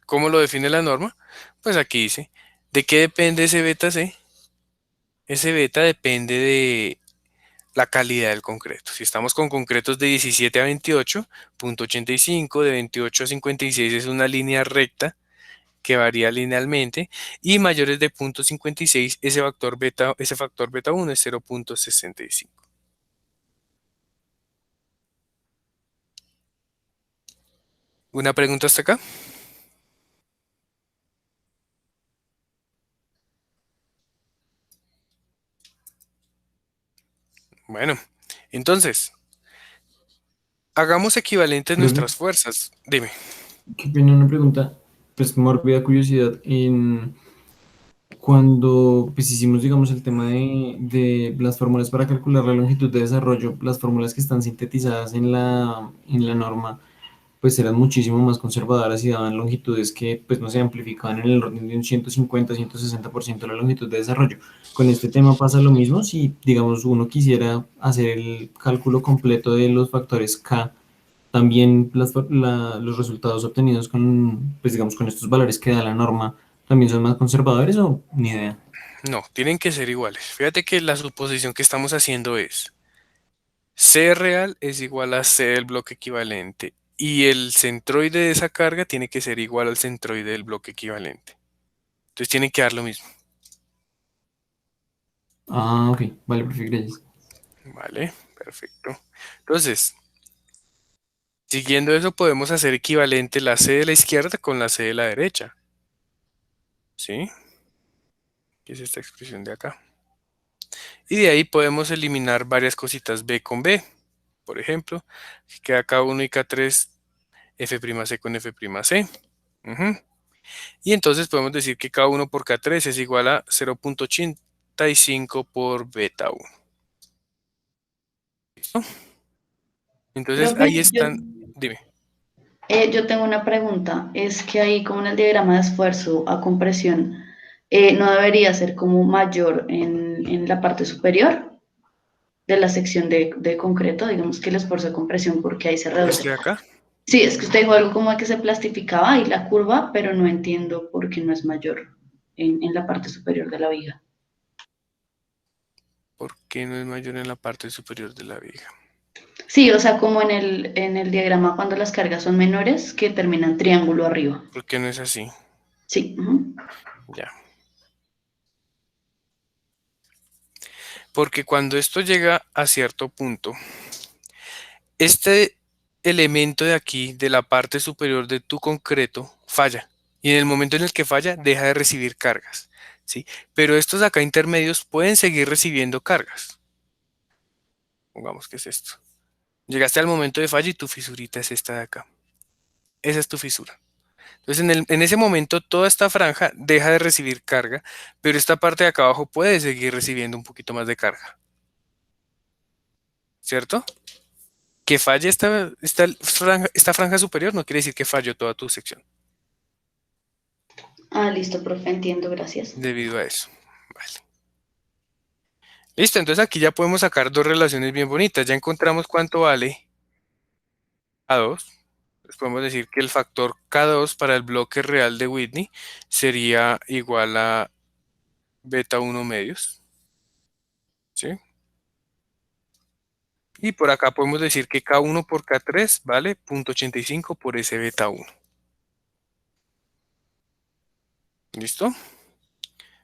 ¿Cómo lo define la norma? Pues aquí dice, ¿de qué depende ese beta C? Ese beta depende de la calidad del concreto. Si estamos con concretos de 17 a 28, 0.85, de 28 a 56 es una línea recta que varía linealmente, y mayores de 0.56, ese factor beta 1 es 0.65. ¿Una pregunta hasta acá? Bueno, entonces, hagamos equivalentes Profe, nuestras fuerzas. Dime. ¿qué opina? Una pregunta, pues mórbida curiosidad. cuando pues hicimos, digamos, el tema de las fórmulas para calcular la longitud de desarrollo, las fórmulas que están sintetizadas en la norma, pues eran muchísimo más conservadoras y daban longitudes que, pues, no se amplificaban en el orden de un 150, 160% la longitud de desarrollo. Con este tema pasa lo mismo si, digamos, uno quisiera hacer el cálculo completo de los factores K, también los resultados obtenidos con, pues, digamos, con estos valores que da la norma, ¿también son más conservadores o ni idea? No, tienen que ser iguales. Fíjate que la suposición que estamos haciendo es C real es igual a C del bloque equivalente y el centroide de esa carga tiene que ser igual al centroide del bloque equivalente. Entonces tienen que dar lo mismo. Ah, ok, vale, perfecto, gracias. Vale, perfecto. Entonces, siguiendo eso podemos hacer equivalente la C de la izquierda con la C de la derecha. ¿Sí? Que es esta expresión de acá. Y de ahí podemos eliminar varias cositas B con B. Por ejemplo, queda K1 y K3 F'C con F'C. Ujú. Y entonces podemos decir que K1 por K3 es igual a 0.85 por beta 1. ¿Listo? Entonces Profe, ahí están. Dime. yo tengo una pregunta. Es que ahí, como en el diagrama de esfuerzo a compresión, ¿no debería ser como mayor en la parte superior de la sección de concreto? Digamos que el esfuerzo de compresión, porque ahí se reduce. Este de acá. Sí, es que usted dijo algo como de que se plastificaba ahí la curva, pero no entiendo por qué no es mayor en la parte superior de la viga. ¿Por qué no es mayor en la parte superior de la viga? Sí, o sea, como en el diagrama cuando las cargas son menores, que terminan triángulo arriba. ¿Por qué no es así? Sí. Ujú. Ya. Porque cuando esto llega a cierto punto, este elemento de aquí, de la parte superior de tu concreto, falla. Y en el momento en el que falla, deja de recibir cargas. ¿Sí? Pero estos acá intermedios pueden seguir recibiendo cargas. Pongamos que es esto. Llegaste al momento de falla y tu fisurita es esta de acá. Esa es tu fisura. Entonces, en ese momento, toda esta franja deja de recibir carga, pero esta parte de acá abajo puede seguir recibiendo un poquito más de carga. ¿Cierto? Que falle esta franja superior no quiere decir que falló toda tu sección, Ah, listo, profe, entiendo, gracias. debido a eso. Vale. Listo, entonces aquí ya podemos sacar dos relaciones bien bonitas. Ya encontramos cuánto vale K2. Entonces podemos decir que el factor K2 para el bloque real de Whitney sería igual a beta 1 medios. ¿Sí? Y por acá podemos decir que K1 por K3 vale 0.85 por ese beta 1. ¿Listo?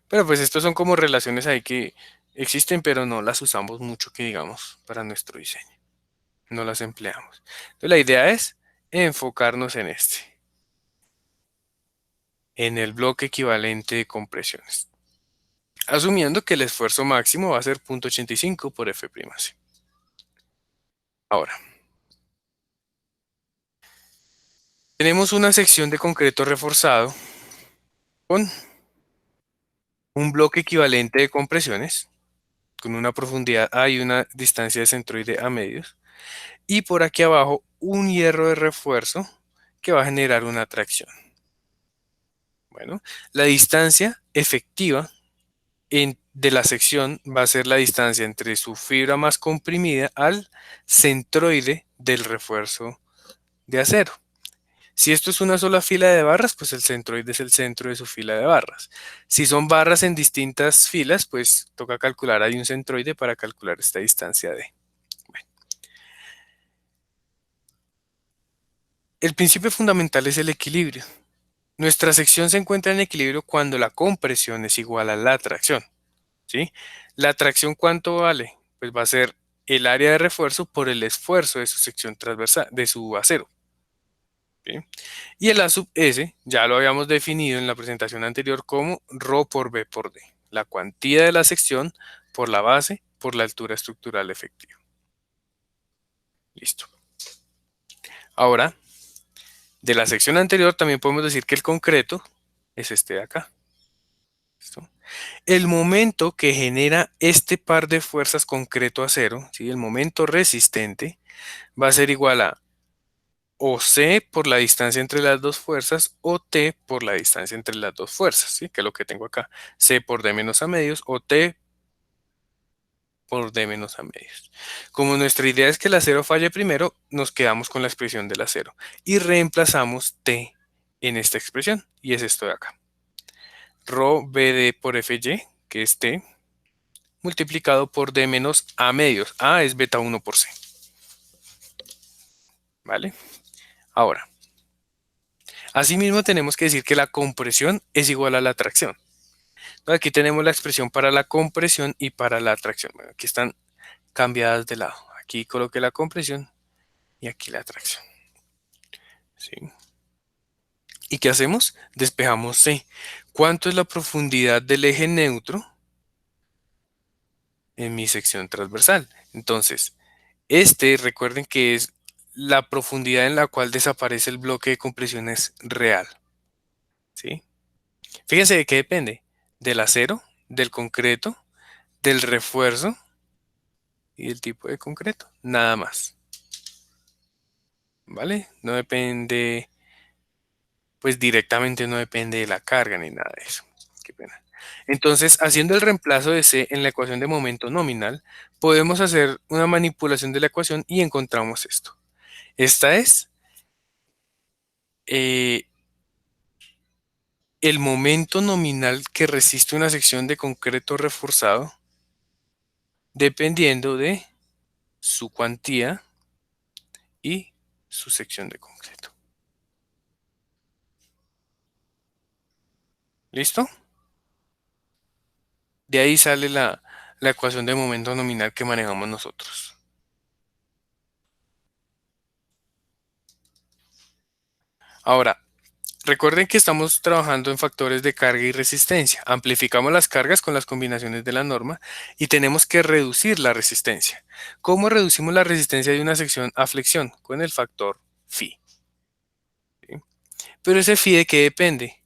Pero pues estos son como relaciones ahí que existen, pero no las usamos mucho, que digamos, para nuestro diseño. No las empleamos. Entonces la idea es enfocarnos en este, en el bloque equivalente de compresiones. Asumiendo que el esfuerzo máximo va a ser 0.85 por F'C. Ahora, tenemos una sección de concreto reforzado con un bloque equivalente de compresiones, con una profundidad A y una distancia de centroide a medios, y por aquí abajo un hierro de refuerzo que va a generar una tracción. Bueno, la distancia efectiva de la sección va a ser la distancia entre su fibra más comprimida al centroide del refuerzo de acero. Si esto es una sola fila de barras, pues el centroide es el centro de su fila de barras. Si son barras en distintas filas, pues toca calcular ahí un centroide para calcular esta distancia de. Bueno, el principio fundamental es el equilibrio. Nuestra sección se encuentra en equilibrio cuando la compresión es igual a la tracción. ¿Sí? La tracción, ¿cuánto vale? Pues va a ser el área de refuerzo por el esfuerzo de su sección transversal, de su acero. ¿Sí? Y el A sub S ya lo habíamos definido en la presentación anterior como ρ por B por D, la cuantía de la sección por la base por la altura estructural efectiva. Listo. Ahora, de la sección anterior también podemos decir que el concreto es este de acá. ¿Listo? El momento que genera este par de fuerzas concreto a cero, ¿sí? El momento resistente, va a ser igual a o C por la distancia entre las dos fuerzas o T por la distancia entre las dos fuerzas, ¿sí? Que es lo que tengo acá. C por D menos A medios o T por D menos A medios. Como nuestra idea es que el acero falle primero, nos quedamos con la expresión del acero y reemplazamos T en esta expresión y es esto de acá. Rho BD por FY, que es T, multiplicado por D menos A medios. A es beta 1 por C. ¿Vale? Ahora, asimismo tenemos que decir que la compresión es igual a la atracción. Entonces, aquí tenemos la expresión para la compresión y para la atracción. Bueno, aquí están cambiadas de lado. Aquí coloqué la compresión y aquí la atracción. ¿Sí? ¿Y qué hacemos? Despejamos C. ¿Cuánto es la profundidad del eje neutro en mi sección transversal? Entonces, recuerden que es la profundidad en la cual desaparece el bloque de compresión es real. ¿Sí? Fíjense de qué depende. Del acero, del concreto, del refuerzo y del tipo de concreto. Nada más. ¿Vale? No depende, pues directamente no depende de la carga ni nada de eso. Qué pena. Entonces, haciendo el reemplazo de C en la ecuación de momento nominal, podemos hacer una manipulación de la ecuación y encontramos esto. Esta es eh, el momento nominal que resiste una sección de concreto reforzado dependiendo de su cuantía y su sección de concreto. ¿Listo? De ahí sale la ecuación de momento nominal que manejamos nosotros. Ahora, recuerden que estamos trabajando en factores de carga y resistencia. Amplificamos las cargas con las combinaciones de la norma y tenemos que reducir la resistencia. ¿Cómo reducimos la resistencia de una sección a flexión? Con el factor phi. ¿Sí? Pero ese phi, ¿de qué depende?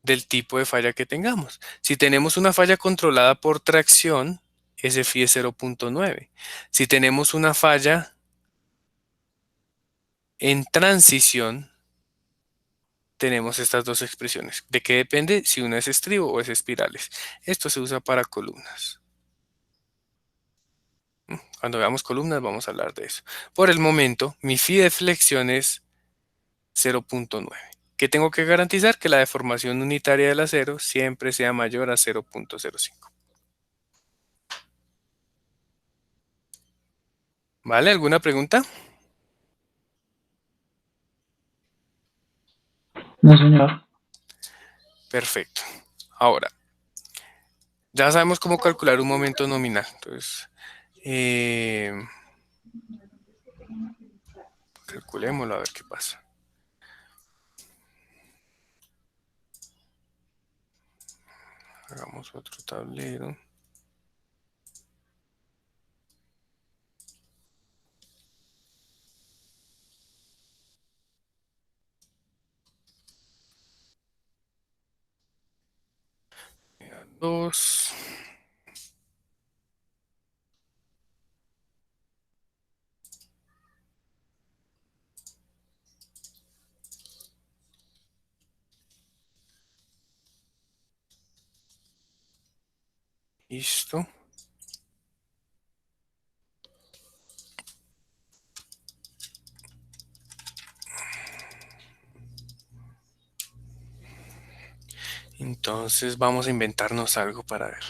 Del tipo de falla que tengamos. Si tenemos una falla controlada por tracción, ese phi es 0.9. Si tenemos una falla en transición, tenemos estas dos expresiones. ¿De qué depende? Si una es estribo o es espirales. Esto se usa para columnas. Cuando veamos columnas vamos a hablar de eso. Por el momento, mi phi de flexión es 0.9. ¿Qué tengo que garantizar? Que la deformación unitaria del acero siempre sea mayor a 0.05. ¿Vale? ¿Alguna pregunta? No, señor. Perfecto. Ahora, ya sabemos cómo calcular un momento nominal. Entonces, calculémoslo a ver qué pasa. Hagamos otro tablero. Dos. Listo. Entonces vamos a inventarnos algo para ver.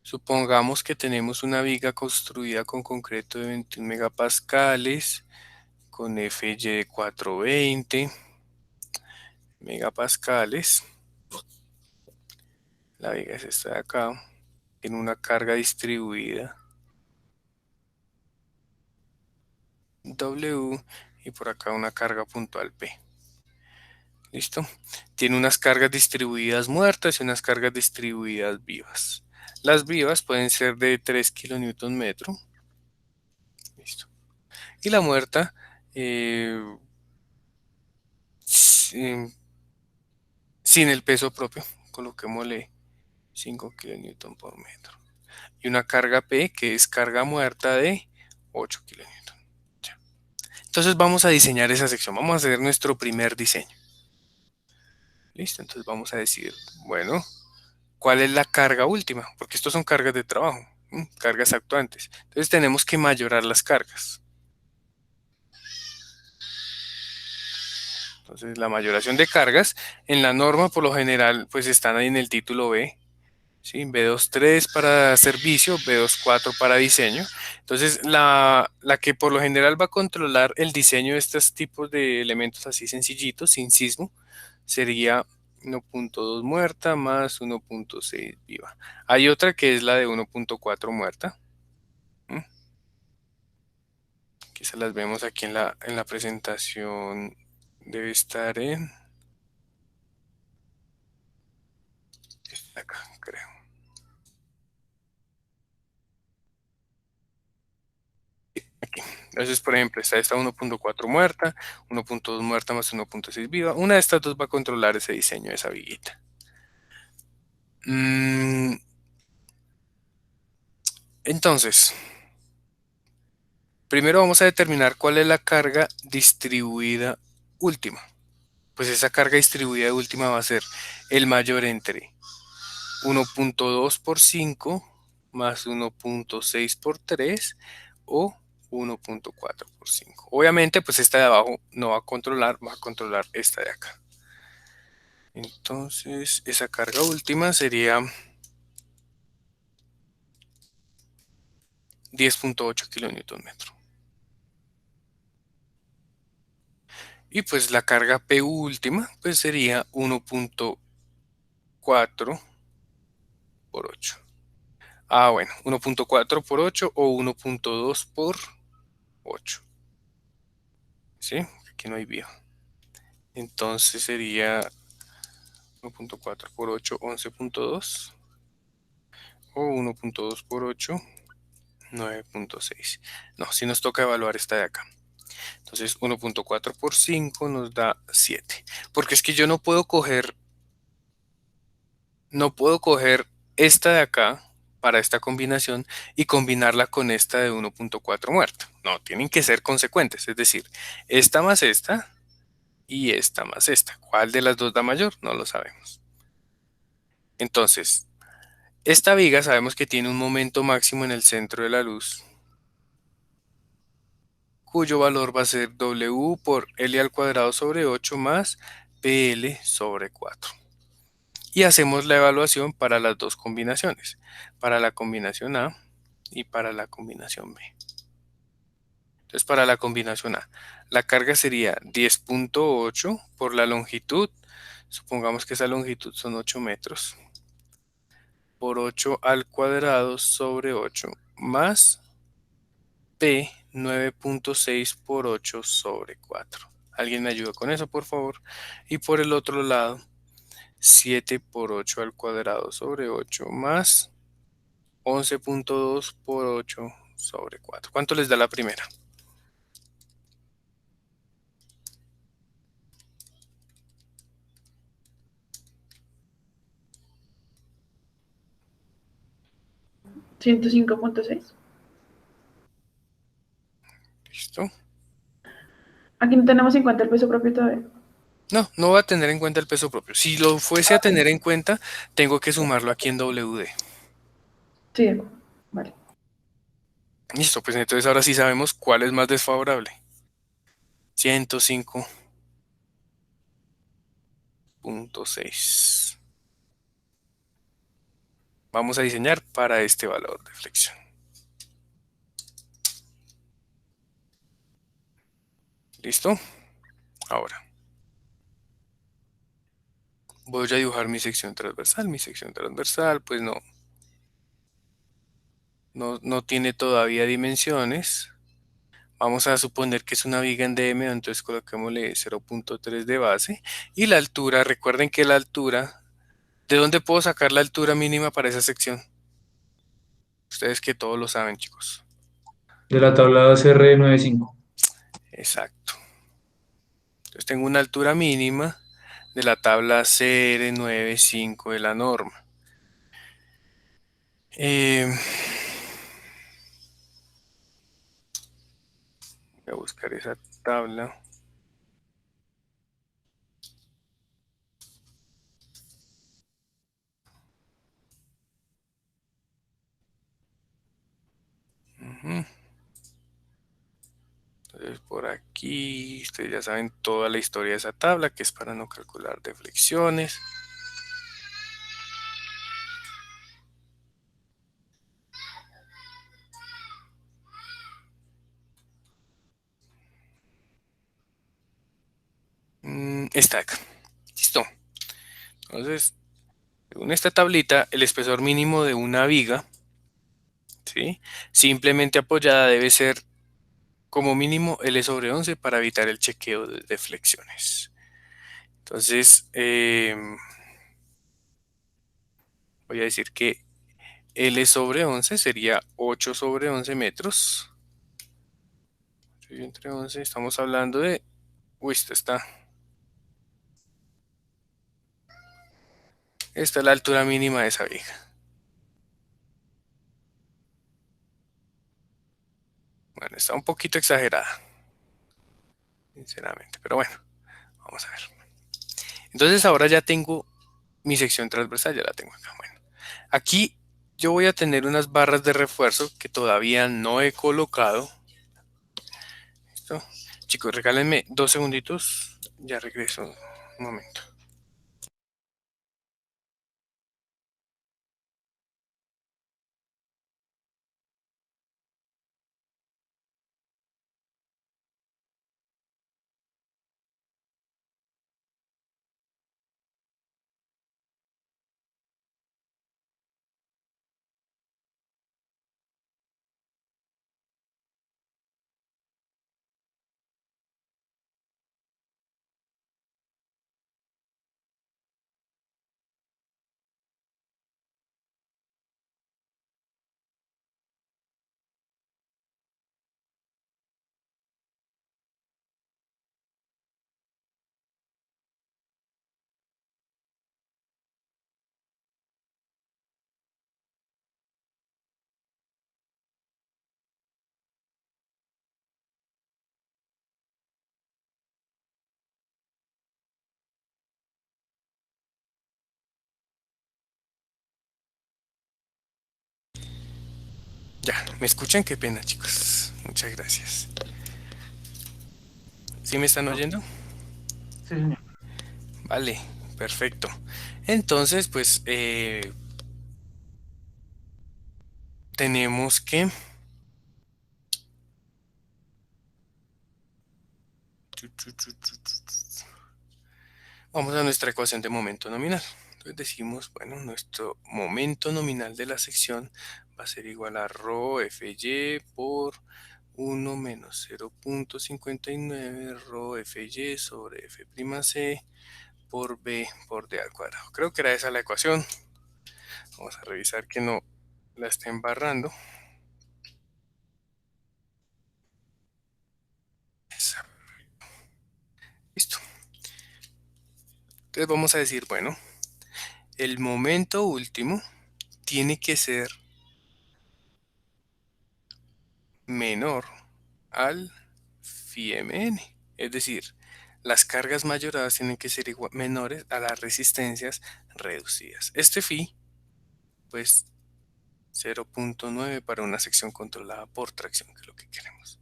Supongamos que tenemos una viga construida con concreto de 21 megapascales, con FY de 420 megapascales. La viga es esta de acá. Tiene una carga distribuida W y por acá una carga puntual P. ¿Listo? Tiene unas cargas distribuidas muertas y unas cargas distribuidas vivas. Las vivas pueden ser de 3 kilonewton metro. Listo. Y la muerta, sin el peso propio, coloquémosle 5 kilonewton por metro. Y una carga P, que es carga muerta de 8 kilonewton. Ya. Entonces vamos a diseñar esa sección, vamos a hacer nuestro primer diseño. Listo, entonces vamos a decir, bueno, ¿cuál es la carga última? Porque estos son cargas de trabajo, cargas actuantes. Entonces tenemos que mayorar las cargas. Entonces la mayoración de cargas en la norma por lo general pues están ahí en el título B. ¿Sí? B2.3 para servicio, B2.4 para diseño. Entonces la que por lo general va a controlar el diseño de estos tipos de elementos así sencillitos, sin sismo, sería 1.2 muerta más 1.6 viva. Hay otra que es la de 1.4 muerta. Aquí se las vemos aquí en la presentación. Debe estar en acá, creo. Aquí. Entonces, por ejemplo, está esta 1.4 muerta, 1.2 muerta más 1.6 viva. Una de estas dos va a controlar ese diseño de esa viguita. Entonces, primero vamos a determinar cuál es la carga distribuida última. Pues esa carga distribuida última va a ser el mayor entre 1.2 por 5 más 1.6 por 3 o 1.4 por 5. Obviamente, pues esta de abajo no va a controlar, va a controlar esta de acá. Entonces, esa carga última sería 10.8 kilonewton metro. Y pues la carga P última, pues sería 1.4 por 8. Ah, bueno, 1.4 por 8 o 1.2 por 8. ¿Sí? Aquí no hay vía. Entonces sería 1.4 por 8, 11.2. O 1.2 por 8, 9.6. No, si nos toca evaluar esta de acá. Entonces 1.4 por 5 nos da 7. Porque es que yo no puedo coger esta de acá para esta combinación y combinarla con esta de 1.4 muerta. No, tienen que ser consecuentes. Es decir, esta más esta y esta más esta. ¿Cuál de las dos da mayor? No lo sabemos. Entonces, esta viga sabemos que tiene un momento máximo en el centro de la luz, cuyo valor va a ser W por L al cuadrado sobre 8 más PL sobre 4. Y hacemos la evaluación para las dos combinaciones, para la combinación A y para la combinación B. Entonces, para la combinación A, la carga sería 10.8 por la longitud, supongamos que esa longitud son 8 metros, por 8 al cuadrado sobre 8 más P 9.6 por 8 sobre 4. ¿Alguien me ayuda con eso, por favor? Y por el otro lado, 7 por 8 al cuadrado sobre 8 más 11.2 por 8 sobre 4. ¿Cuánto les da la primera? ¿105.6? ¿Listo? Aquí no tenemos en cuenta el peso propio todavía. No, no va a tener en cuenta el peso propio. Si lo fuese a tener en cuenta, tengo que sumarlo aquí en WD. Sí, vale. Listo, pues entonces ahora sí sabemos cuál es más desfavorable. 105.6. Vamos a diseñar para este valor de flexión. ¿Listo? Ahora voy a dibujar mi sección transversal. Mi sección transversal pues no tiene todavía dimensiones. Vamos a suponer que es una viga en DM, entonces coloquémosle 0.3 de base. Y la altura, recuerden que la altura, ¿de dónde puedo sacar la altura mínima para esa sección? Ustedes que todos lo saben, chicos. De la tabla CR95. Exacto. Entonces tengo una altura mínima de la tabla CR95 de la norma. Voy a buscar esa tabla. Entonces por aquí, ustedes ya saben toda la historia de esa tabla, que es para no calcular deflexiones. Está acá. Listo. Entonces, según esta tablita, el espesor mínimo de una viga, ¿sí?, simplemente apoyada debe ser como mínimo L sobre 11 para evitar el chequeo de deflexiones. Entonces, voy a decir que L sobre 11 sería 8 sobre 11 metros. Entre 11, estamos hablando de... Uy, esta es la altura mínima de esa viga. Bueno, está un poquito exagerada, sinceramente, pero bueno, vamos a ver. Entonces ahora ya tengo mi sección transversal, ya la tengo acá. Bueno, aquí yo voy a tener unas barras de refuerzo que todavía no he colocado. ¿Listo? Chicos, regálenme 2 segunditos, ya regreso un momento. Ya, ¿me escuchan? Qué pena, chicos. Muchas gracias. ¿Sí me están oyendo? Sí, señor. Vale, perfecto. Entonces, pues tenemos que... Vamos a nuestra ecuación de momento nominal. Entonces decimos, bueno, nuestro momento nominal de la sección va a ser igual a rho Fy por 1 menos 0.59 rho Fy sobre F'C por B por D al cuadrado. Creo que era esa la ecuación. Vamos a revisar que no la esté embarrando. Listo. Entonces vamos a decir, bueno, el momento último tiene que ser menor al φmn. Es decir, las cargas mayoradas tienen que ser menores a las resistencias reducidas. Este phi, pues 0.9 para una sección controlada por tracción, que es lo que queremos.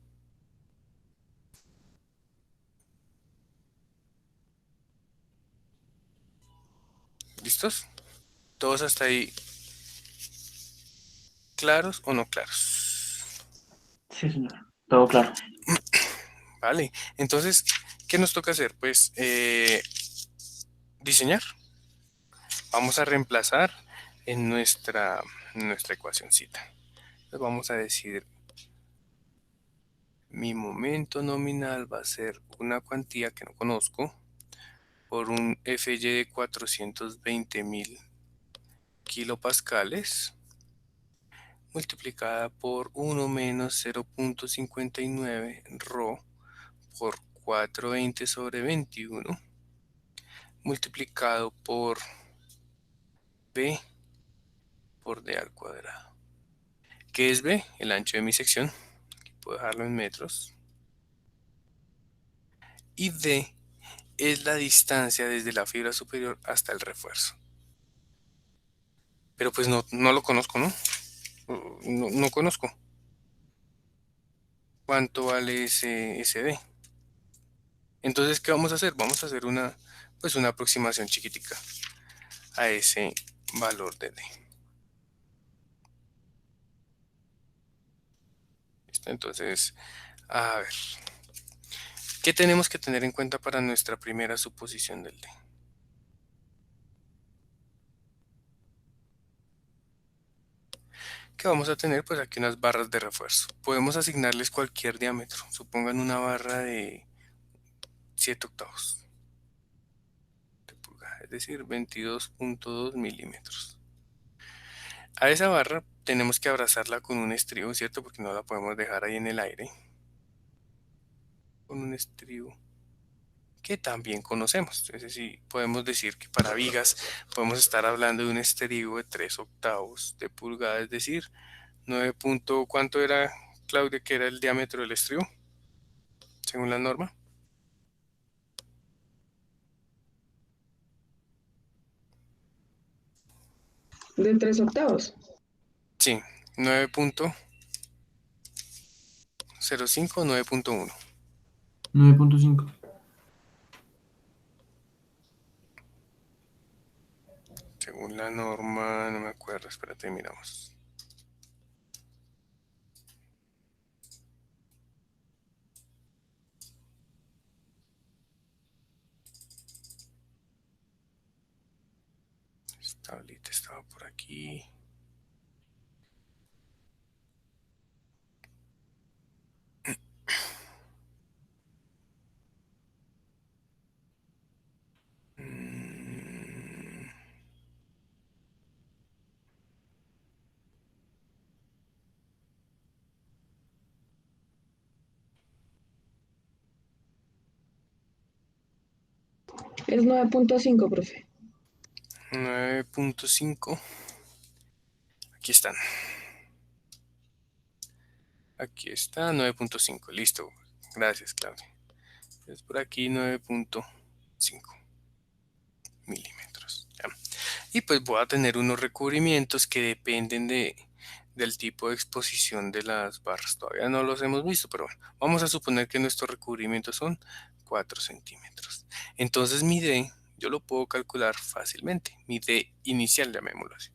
¿Listos? ¿Todos hasta ahí claros o no claros? Sí, señor. Todo claro. Vale, entonces, ¿qué nos toca hacer? Pues diseñar. Vamos a reemplazar en nuestra ecuacioncita. Entonces vamos a decir, mi momento nominal va a ser una cuantía que no conozco por un Fy de 420.000 kilopascales multiplicada por 1 menos 0.59 rho por 420 sobre 21 multiplicado por B por D al cuadrado. ¿Qué es B? El ancho de mi sección. Aquí puedo dejarlo en metros. Y D es la distancia desde la fibra superior hasta el refuerzo. Pero pues no lo conozco, ¿no? No conozco. ¿Cuánto vale ese D? Entonces, ¿qué vamos a hacer? Vamos a hacer una aproximación chiquitica a ese valor de D. ¿Listo? Entonces, a ver, ¿qué tenemos que tener en cuenta para nuestra primera suposición del D? Que vamos a tener pues aquí unas barras de refuerzo. Podemos asignarles cualquier diámetro. Supongan una barra de 7 octavos de pulgada, es decir, 22.2 milímetros. A esa barra tenemos que abrazarla con un estribo, ¿cierto? Porque no la podemos dejar ahí en el aire. Con un estribo que también conocemos. Es decir, podemos decir que para vigas podemos estar hablando de un estribo de 3 octavos de pulgada, es decir, 9 punto, ¿cuánto era, Claudia, que era el diámetro del estribo? Según la norma. De 3 octavos. Sí, 9.05 o 9.1. 9.5. Según la norma, no me acuerdo, espérate, miramos. Esta tablita estaba por aquí. Mm, Es 9.5, profe. 9.5. Aquí están. Aquí está 9.5. Listo. Gracias, Claudia. Es por aquí 9.5 milímetros. ¿Ya? Y pues voy a tener unos recubrimientos que dependen del tipo de exposición de las barras. Todavía no los hemos visto, pero bueno, vamos a suponer que nuestros recubrimientos son 4 centímetros. Entonces mi D, yo lo puedo calcular fácilmente. Mi D inicial, llamémoslo así.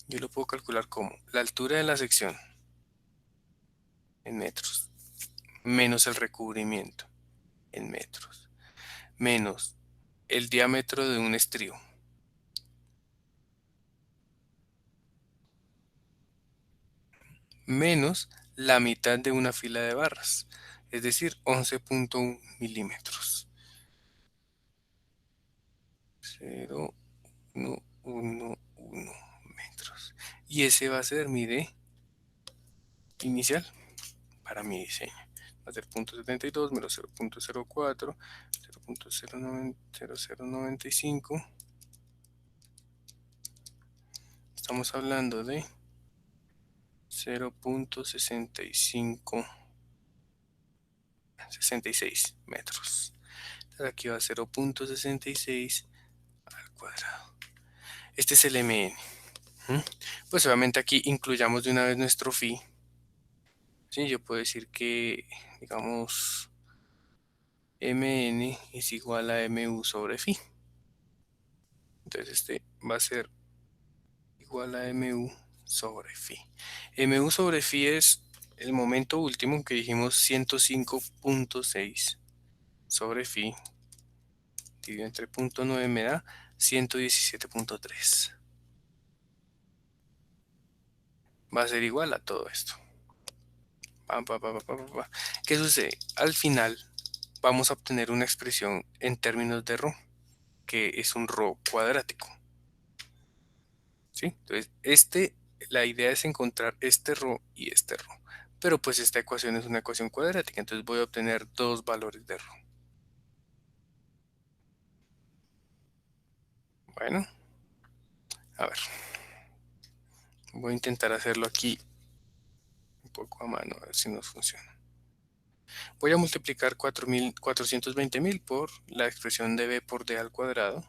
Yo lo puedo calcular como la altura de la sección en metros, menos el recubrimiento en metros, menos el diámetro de un estribo, menos la mitad de una fila de barras, es decir, 11.1 milímetros. 0,111 metros. Y ese va a ser mi D inicial para mi diseño. Va a ser 0.72 menos 0.04, 0.0095. Estamos hablando de 0.66 metros. Entonces aquí va 0.66 al cuadrado. Este es el MN. Pues obviamente aquí incluyamos de una vez nuestro phi. Sí, yo puedo decir que, digamos, MN es igual a MU sobre phi. Entonces este va a ser igual a MU sobre phi. MU sobre phi es el momento último que dijimos 105.6 sobre phi dividido entre 0.9 me da 117.3. Va a ser igual a todo esto. ¿Qué sucede? Al final vamos a obtener una expresión en términos de ρ, que es un ρ cuadrático. ¿Sí? Entonces, la idea es encontrar este ρ y este ρ. Pero pues esta ecuación es una ecuación cuadrática, entonces voy a obtener dos valores de ρ. Bueno, a ver. Voy a intentar hacerlo aquí un poco a mano, a ver si nos funciona. Voy a multiplicar 420.000 por la expresión de b por d al cuadrado,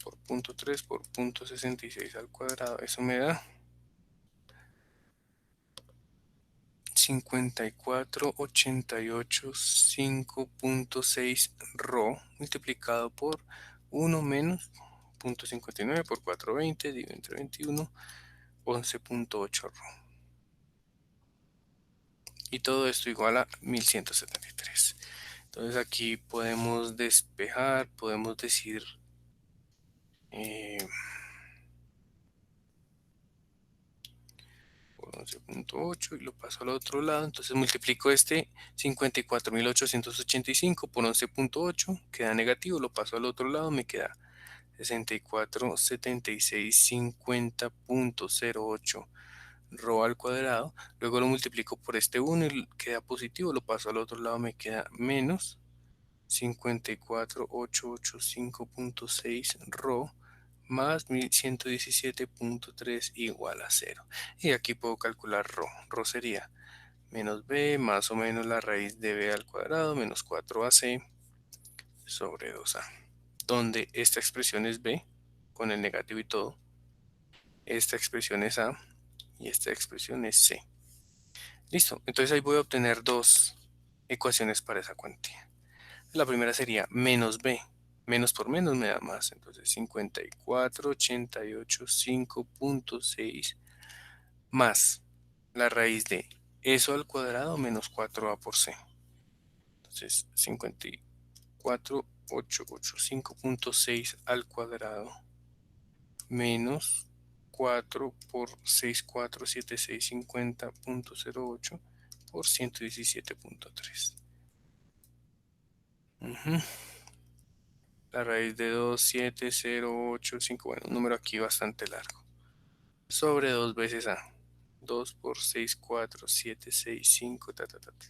por 0.3 por 0.66 al cuadrado. Eso me da 54.88.5.6 ρ multiplicado por 1 menos 0.59 por 420 dividido entre 21, 11.8 ρ. Y todo esto igual a 1173. Entonces aquí podemos despejar, podemos decir por 11.8 y lo paso al otro lado. Entonces multiplico este 54.885 por 11.8, queda negativo, lo paso al otro lado, me queda 64.7650.08 ρ al cuadrado. Luego lo multiplico por este 1 y queda positivo, lo paso al otro lado, me queda menos 54.885.6 ρ más 1117.3 igual a 0. Y aquí puedo calcular ρ. ρ sería menos b más o menos la raíz de b al cuadrado menos 4ac sobre 2a. Donde esta expresión es b con el negativo y todo. Esta expresión es a y esta expresión es c. Listo. Entonces ahí voy a obtener dos ecuaciones para esa cuantía. La primera sería menos b. Menos por menos me da más. Entonces 54.885.6 más la raíz de eso al cuadrado menos 4a por c. Entonces 54.885.6 al cuadrado menos 4 por 647650.08 por 117.3. La raíz de 27085, bueno, un número aquí bastante largo. Sobre 2 veces a. 2 por 64765, ta, ta, ta, ta.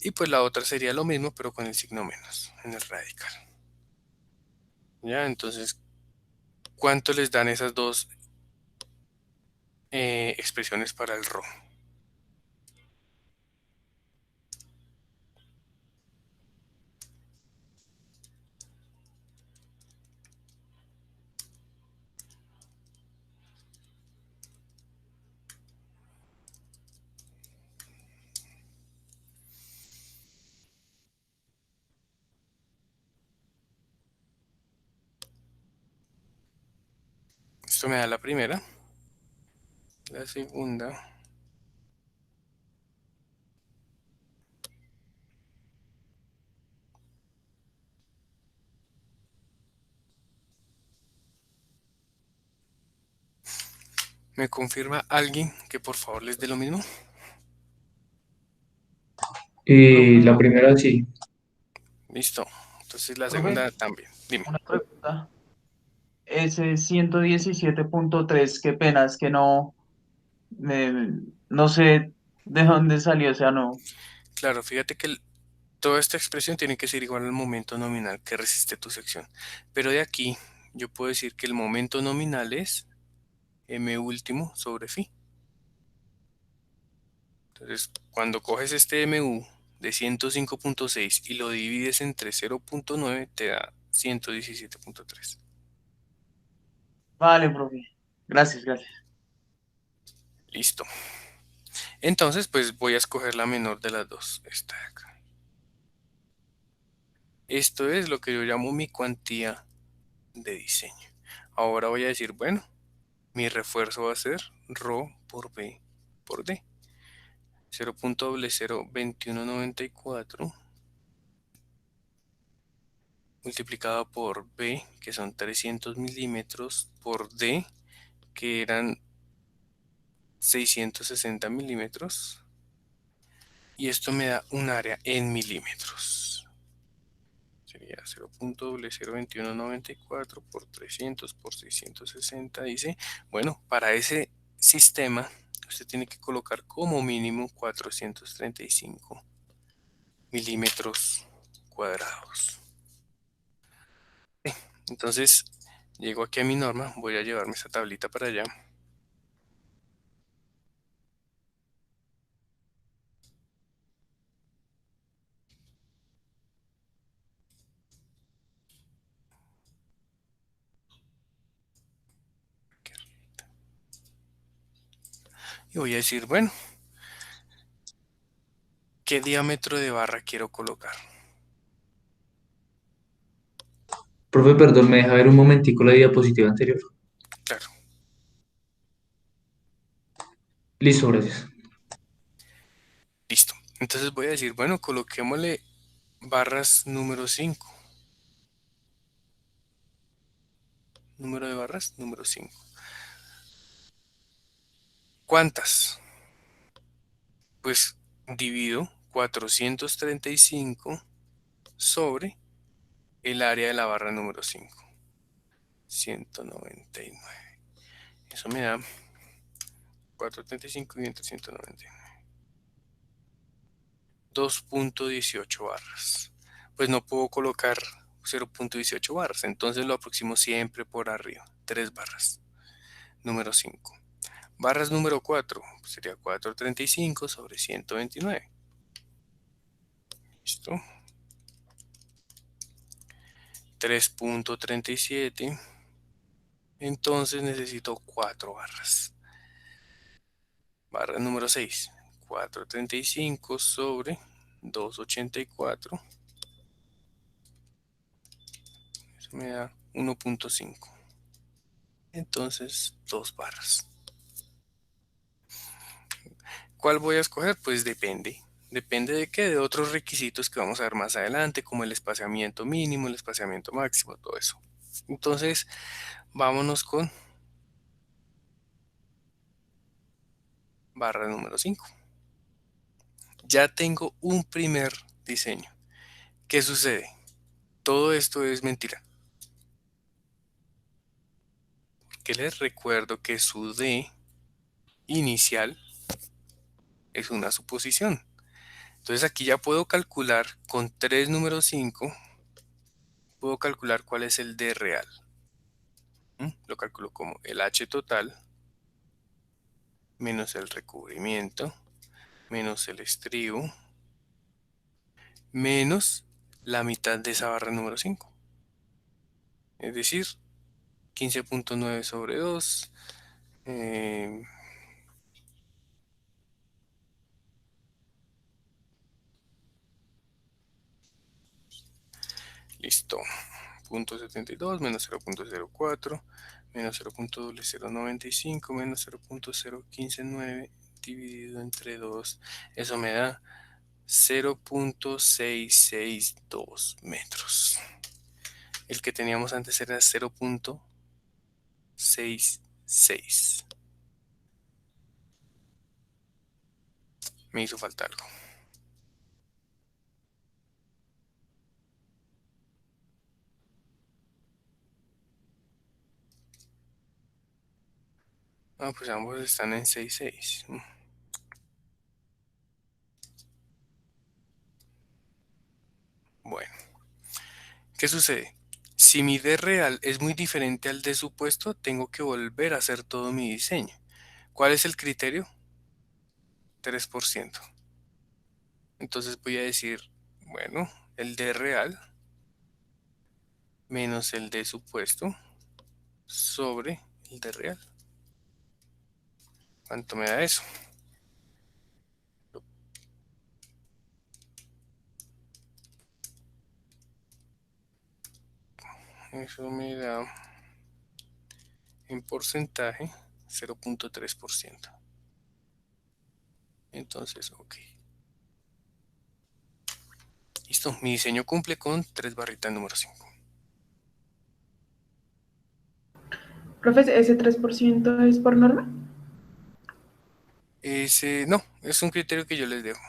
Y pues la otra sería lo mismo, pero con el signo menos en el radical. Ya, entonces, ¿cuánto les dan esas dos expresiones para el ρ? Esto me da la primera. La segunda. ¿Me confirma alguien que por favor les dé lo mismo? La primera sí. Listo. Entonces la Profe, segunda también. Dime. una pregunta. Ese 117.3, qué pena, es que no sé de dónde salió, o sea, no. Claro, fíjate que toda esta expresión tiene que ser igual al momento nominal que resiste tu sección. Pero de aquí yo puedo decir que el momento nominal es m último sobre phi. Entonces, cuando coges este mu de 105.6 y lo divides entre 0.9, te da 117.3. Vale, profe. Gracias, gracias. Listo. Entonces, pues voy a escoger la menor de las dos, esta de acá. Esto es lo que yo llamo mi cuantía de diseño. Ahora voy a decir, bueno, mi refuerzo va a ser ρ por b por d. 0.002194 multiplicado por b, que son 300 milímetros, por d, que eran 660 milímetros. Y esto me da un área en milímetros. Sería 0.002194 por 300 por 660. Dice, bueno, para ese sistema usted tiene que colocar como mínimo 435 milímetros cuadrados. Entonces, llego aquí a mi norma, voy a llevarme esa tablita para allá. Y voy a decir, bueno, ¿qué diámetro de barra quiero colocar? Profe, perdón, ¿me deja ver un momentico la diapositiva anterior? Claro, Listo, gracias. listo. Entonces voy a decir, bueno, coloquémosle barras número 5. Número de barras, número 5. ¿Cuántas? Pues divido 435 sobre el área de la barra número 5. 199. Eso me da 435 y entre 199. 2.18 barras. Pues no puedo colocar 0.18 barras, entonces lo aproximo siempre por arriba. 3 barras. Número 5. Barras número 4 sería 435 sobre 129. ¿Listo? 3.37. Entonces necesito 4 barras. Barra número 6. 435 sobre 284. Eso me da 1.5. Entonces 2 barras. ¿Cuál voy a escoger? Pues depende. Depende de qué, de otros requisitos que vamos a ver más adelante, como el espaciamiento mínimo, el espaciamiento máximo, todo eso. Entonces, vámonos con barra número 5. Ya tengo un primer diseño. ¿Qué sucede? Todo esto es mentira. Que les recuerdo que su D inicial es una suposición. Entonces aquí ya puedo calcular con 3 números 5, puedo calcular cuál es el D real. Lo calculo como el H total menos el recubrimiento menos el estribo menos la mitad de esa barra número 5. Es decir, 15.9 sobre 2. Listo. 0.72 menos 0.04 menos 0.0095 menos 0.0159 dividido entre 2. Eso me da 0.662 metros. El que teníamos antes era 0.66. Me hizo falta algo. Ah, pues ambos están en 6.6. Bueno, ¿qué sucede? Si mi D real es muy diferente al D supuesto, tengo que volver a hacer todo mi diseño. ¿Cuál es el criterio? 3%. Entonces voy a decir, bueno, el D real menos el D supuesto sobre el D real. ¿Cuánto me da eso? Eso me da en porcentaje 0.3%. Entonces, ok. Listo, mi diseño cumple con 3 barritas número 5. Profe, ¿ese 3% es por norma? No, es un criterio que yo les dejo.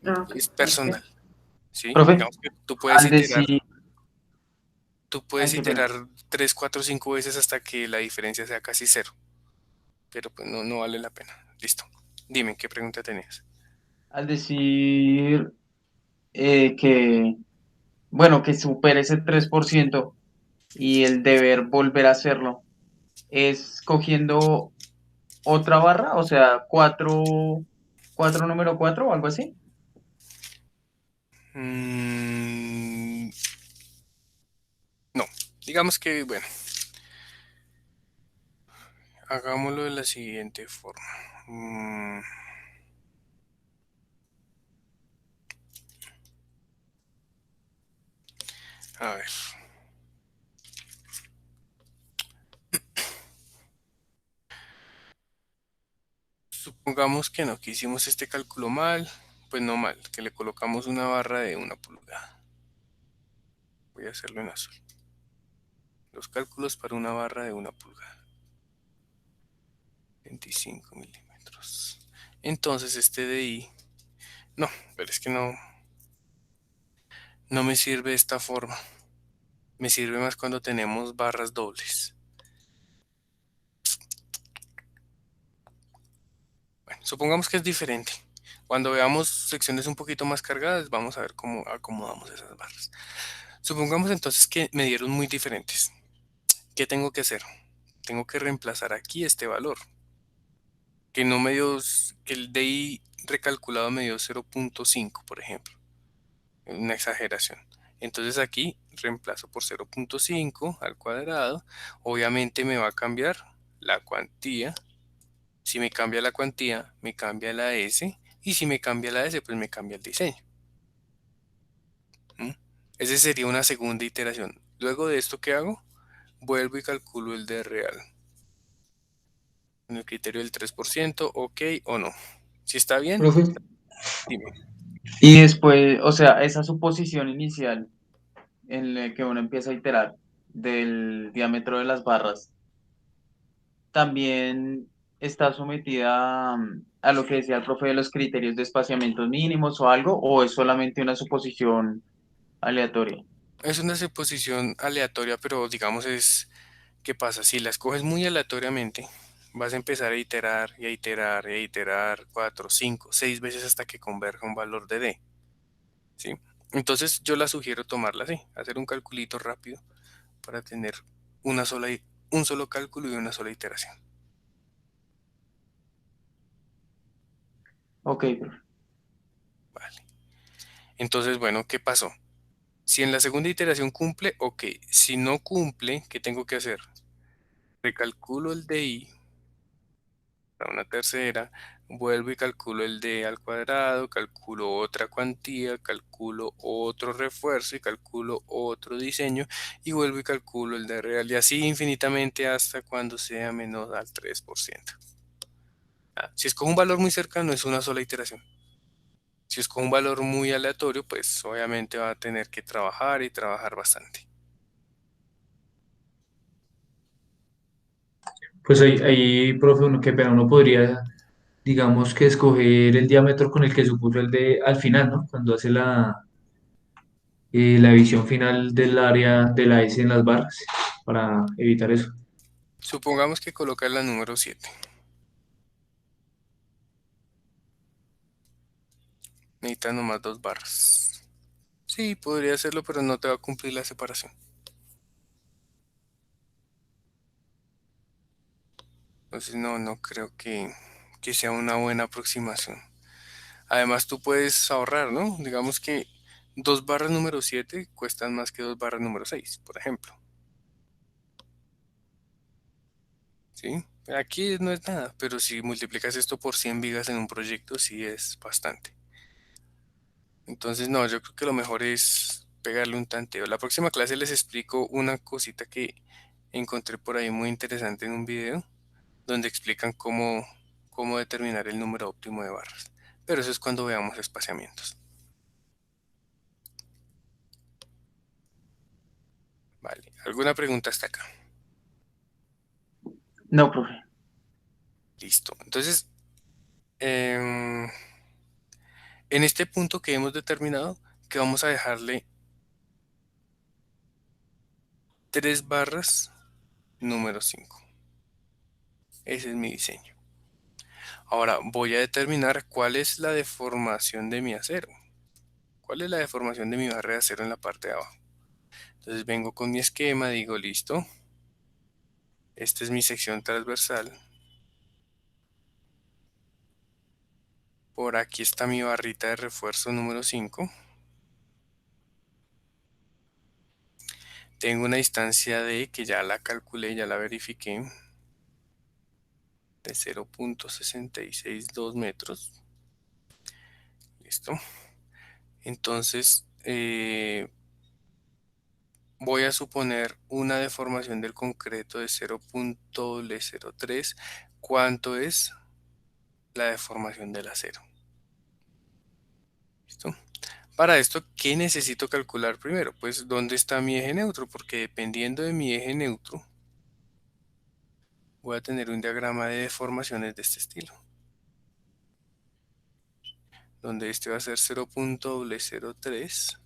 Ah, ok. Es personal, ¿sí? Profe, Digamos que al decir, tú ay, puedes qué pena. iterar 3, 4, 5 veces hasta que la diferencia sea casi cero. Pero pues no vale la pena. Listo. Dime, ¿qué pregunta tenías? Al decir que bueno, que supere ese 3% y el deber volver a hacerlo, es cogiendo otra barra, o sea, 4 número 4 o algo así. Mm, no, digamos que, bueno, hagámoslo de la siguiente forma. A ver, supongamos que no, que hicimos este cálculo mal, pues no mal, que le colocamos una barra de 1 pulgada. Voy a hacerlo en azul. Los cálculos para una barra de 1 pulgada. 25 milímetros. Entonces este de ahí, no, pero es que no me sirve de esta forma. Me sirve más cuando tenemos barras dobles. Bueno, supongamos que es diferente. Cuando veamos secciones un poquito más cargadas, vamos a ver cómo acomodamos esas barras. Supongamos entonces que me dieron muy diferentes. ¿Qué tengo que hacer? Tengo que reemplazar aquí este valor, que no me dio, que el DI recalculado me dio 0.5, por ejemplo. Una exageración. Entonces aquí reemplazo por 0.5 al cuadrado. Obviamente me va a cambiar la cuantía. Si me cambia la cuantía, me cambia la S. Y si me cambia la S, pues me cambia el diseño. ¿Mm? Esa sería una segunda iteración. Luego de esto, ¿qué hago? Vuelvo y calculo el D real. En el criterio del 3%, ok o no. Si está bien, Profe, dime. Y después, o sea, esa suposición inicial en la que uno empieza a iterar del diámetro de las barras, también está sometida a lo que decía el profe de los criterios de espaciamientos mínimos o algo, o es solamente una suposición aleatoria. Es una suposición aleatoria, pero digamos ¿qué pasa? Si la escoges muy aleatoriamente, vas a empezar a iterar y a iterar y a iterar 4, 5, 6 veces hasta que converja un valor de D, ¿sí? Entonces yo la sugiero tomarla así, hacer un calculito rápido para tener un solo cálculo y una sola iteración. Ok, profe. Vale. Entonces, bueno, ¿qué pasó? Si en la segunda iteración cumple, ok. Si no cumple, ¿qué tengo que hacer? Recalculo el DI para una tercera, vuelvo y calculo el D al cuadrado, calculo otra cuantía, calculo otro refuerzo y calculo otro diseño y vuelvo y calculo el D real y así infinitamente hasta cuando sea menos al 3%. Si escojo un valor muy cercano es una sola iteración. Si escojo un valor muy aleatorio, pues obviamente va a tener que trabajar y trabajar bastante. pues ahí, profe, qué pena, uno podría, digamos que escoger el diámetro con el que supuso el de al final, ¿no? Cuando hace la visión final del área de la S en las barras, para evitar eso. Supongamos que colocas la número 7. Necesitas nomás 2 barras. Sí, podría hacerlo, pero no te va a cumplir la separación. Entonces no creo que sea una buena aproximación. Además, tú puedes ahorrar, ¿no? Digamos que 2 barras número 7 cuestan más que 2 barras número 6, por ejemplo. ¿Sí? Aquí no es nada, pero si multiplicas esto por 100 vigas en un proyecto, sí es bastante. Entonces, no, yo creo que lo mejor es pegarle un tanteo. La próxima clase les explico una cosita que encontré por ahí muy interesante en un video, donde explican cómo determinar el número óptimo de barras. Pero eso es cuando veamos espaciamientos. Vale, ¿alguna pregunta hasta acá? No, profe. Listo. Entonces, en este punto que hemos determinado, que vamos a dejarle 3 barras número 5. Ese es mi diseño. Ahora voy a determinar cuál es la deformación de mi acero. ¿Cuál es la deformación de mi barra de acero en la parte de abajo? Entonces vengo con mi esquema, digo, listo. Esta es mi sección transversal. Por aquí está mi barrita de refuerzo número 5. Tengo una distancia de, que ya la calculé, ya la verifiqué, de 0.662 metros. Listo. Entonces, voy a suponer una deformación del concreto de 0.03. ¿Cuánto es la deformación del acero? ¿Listo? Para esto, ¿qué necesito calcular primero? Pues, ¿dónde está mi eje neutro? Porque dependiendo de mi eje neutro, voy a tener un diagrama de deformaciones de este estilo, donde este va a ser 0.003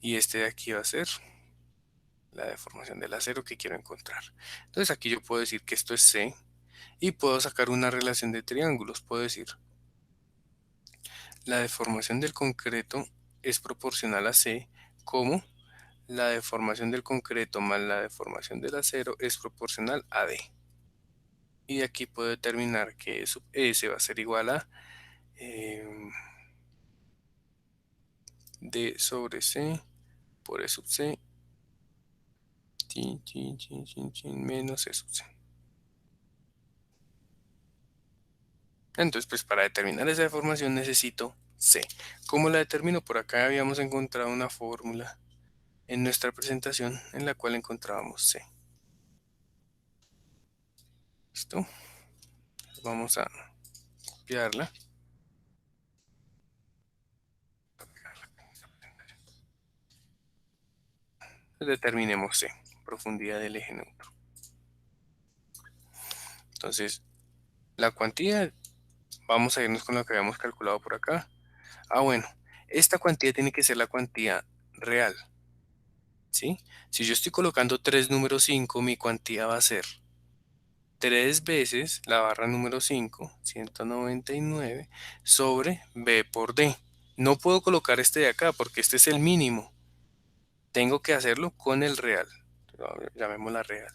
y este de aquí va a ser la deformación del acero que quiero encontrar. Entonces aquí yo puedo decir que esto es C y puedo sacar una relación de triángulos. Puedo decir, la deformación del concreto es proporcional a C, como la deformación del concreto más la deformación del acero es proporcional a D. Y de aquí puedo determinar que E sub S va a ser igual a D sobre C por E sub C menos E sub C. Entonces, pues para determinar esa deformación necesito C. ¿Cómo la determino? Por acá habíamos encontrado una fórmula en nuestra presentación en la cual encontrábamos C. ¿Listo? Vamos a copiarla. Determinemos C, profundidad del eje neutro. Entonces, la cuantía, vamos a irnos con lo que habíamos calculado por acá. Bueno, esta cuantía tiene que ser la cuantía real, ¿sí? Si yo estoy colocando 3 número 5, mi cuantía va a ser 3 veces la barra número 5, 199, sobre B por D. No puedo colocar este de acá porque este es el mínimo. Tengo que hacerlo con el real. Llamémosla real.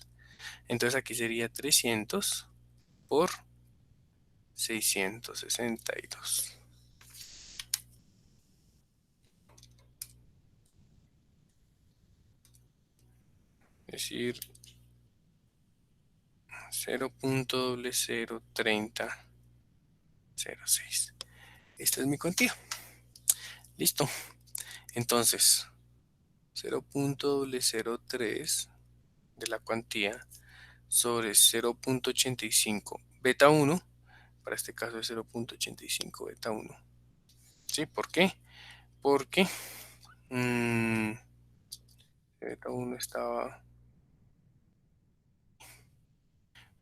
Entonces aquí sería 300 por 662. Es decir, 0.003006. Esta es mi cuantía. Listo. Entonces, 0.003 de la cuantía sobre 0.85 beta 1, para este caso es 0.85 beta 1. ¿Sí? ¿Por qué? Porque beta 1 estaba...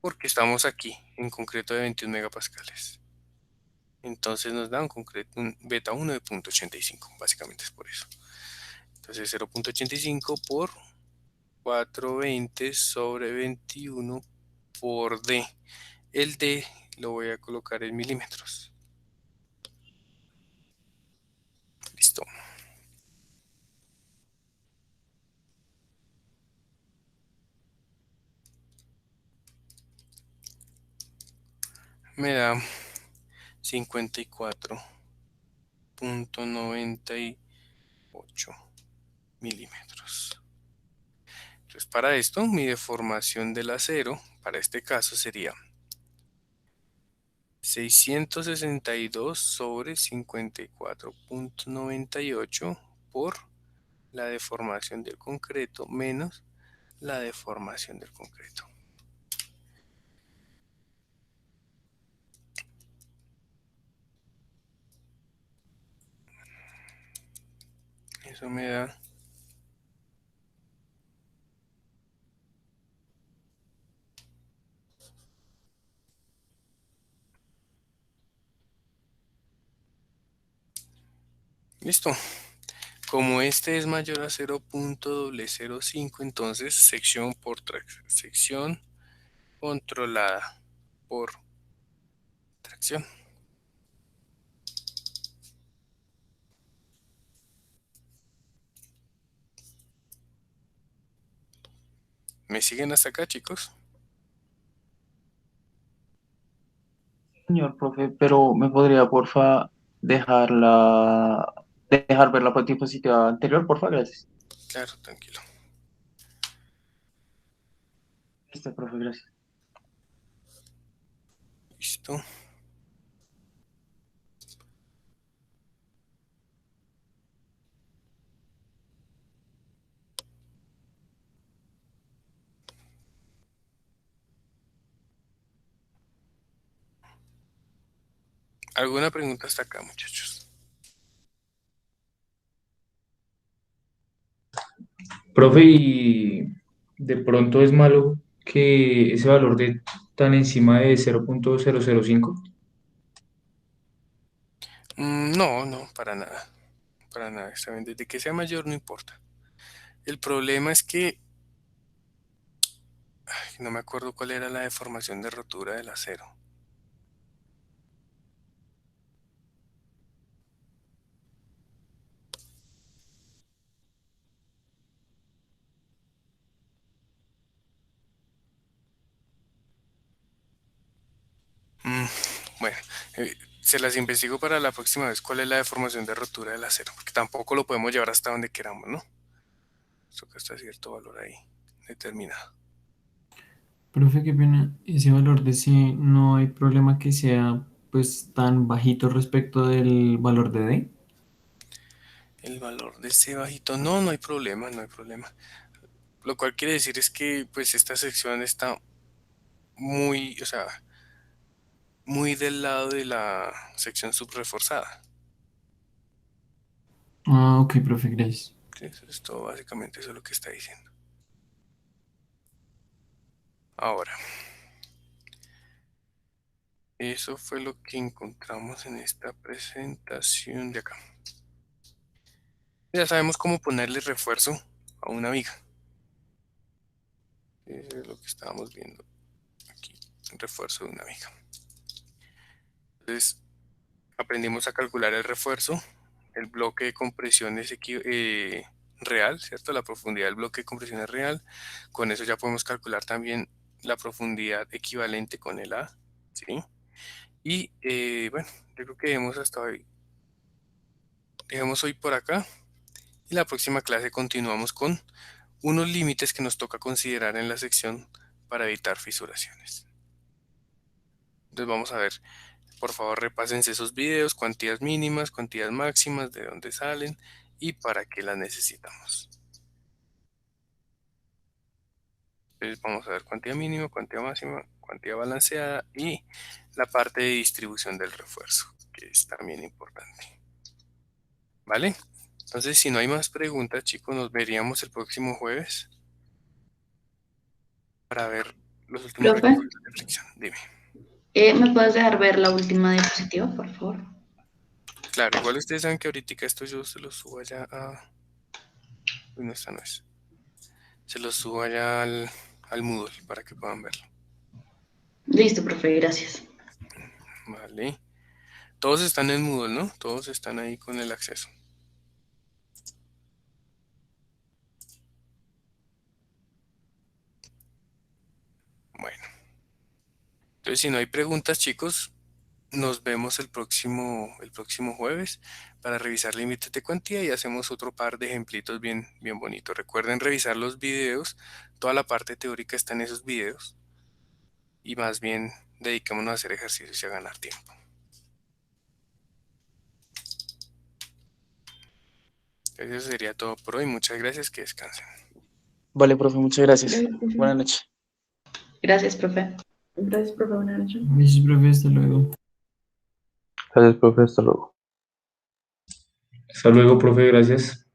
Porque estamos aquí, en concreto de 21 megapascales. Entonces nos da un beta 1 de 0.85, básicamente es por eso. Entonces 0.85 por 420 sobre 21 por D. El D lo voy a colocar en milímetros. Listo. Me da 54.98 milímetros. Entonces para esto mi deformación del acero, para este caso sería 662 sobre 54.98 por la deformación del concreto menos la deformación del concreto. Eso me da listo. Como este es mayor a 0.005, entonces sección sección controlada por tracción. ¿Me siguen hasta acá, chicos? Señor profe, pero ¿me podría, porfa, dejar ver la diapositiva anterior, porfa? Gracias. Claro, tranquilo. Listo, profe, gracias. Listo. ¿Alguna pregunta hasta acá, muchachos? Profe, y de pronto es malo que ese valor de tan encima de 0.005. No, no, para nada. Para nada, está bien. Desde que sea mayor no importa. El problema es que no me acuerdo cuál era la deformación de rotura del acero. Mm, bueno, se las investigo para la próxima vez cuál es la deformación de rotura del acero, porque tampoco lo podemos llevar hasta donde queramos, ¿no? Esto que está cierto valor ahí determinado. Profe, qué pena, ese valor de C no hay problema que sea pues tan bajito respecto del valor de D. El valor de ese bajito, no, no hay problema, no hay problema. Lo cual quiere decir es que pues esta sección está muy, o sea, muy del lado de la sección subreforzada. Ah, ok, profe, gracias. Sí, eso es todo, básicamente eso es lo que está diciendo. Ahora, eso fue lo que encontramos en esta presentación de acá. Ya sabemos cómo ponerle refuerzo a una viga. Eso es lo que estábamos viendo aquí, el refuerzo de una viga. Entonces, aprendimos a calcular el refuerzo. El bloque de compresión es real, ¿cierto? La profundidad del bloque de compresión es real. Con eso ya podemos calcular también la profundidad equivalente con el A, ¿sí? Y bueno, yo creo que dejemos hoy por acá. Y la próxima clase continuamos con unos límites que nos toca considerar en la sección para evitar fisuraciones. Entonces vamos a ver, por favor repásense esos videos, cuantías mínimas, cuantías máximas, de dónde salen y para qué las necesitamos. Entonces vamos a ver cuantía mínima, cuantía máxima, cuantía balanceada y la parte de distribución del refuerzo, que es también importante. ¿Vale? Entonces, si no hay más preguntas, chicos, nos veríamos el próximo jueves para ver los últimos Profe, requisitos de fricción. Dime. ¿me puedes dejar ver la última diapositiva, por favor? Claro, igual ustedes saben que ahorita esto yo se lo subo allá a... Uy, no, esta no es. Se lo subo allá al Moodle para que puedan verlo. Listo, profe, gracias. Vale. Todos están en Moodle, ¿no? Todos están ahí con el acceso. Bueno. Entonces, si no hay preguntas, chicos, nos vemos el próximo jueves para revisar límites de cuantía y hacemos otro par de ejemplitos bien, bien bonitos. Recuerden revisar los videos, toda la parte teórica está en esos videos y más bien dediquémonos a hacer ejercicios y a ganar tiempo. Entonces, eso sería todo por hoy. Muchas gracias, que descansen. Vale, profe, muchas gracias. Gracias, profe. Buenas noches. Gracias, profe. Gracias, profe. Buenas noches. Gracias, profe, hasta luego. Gracias, profe, hasta luego. Hasta luego, profe, gracias.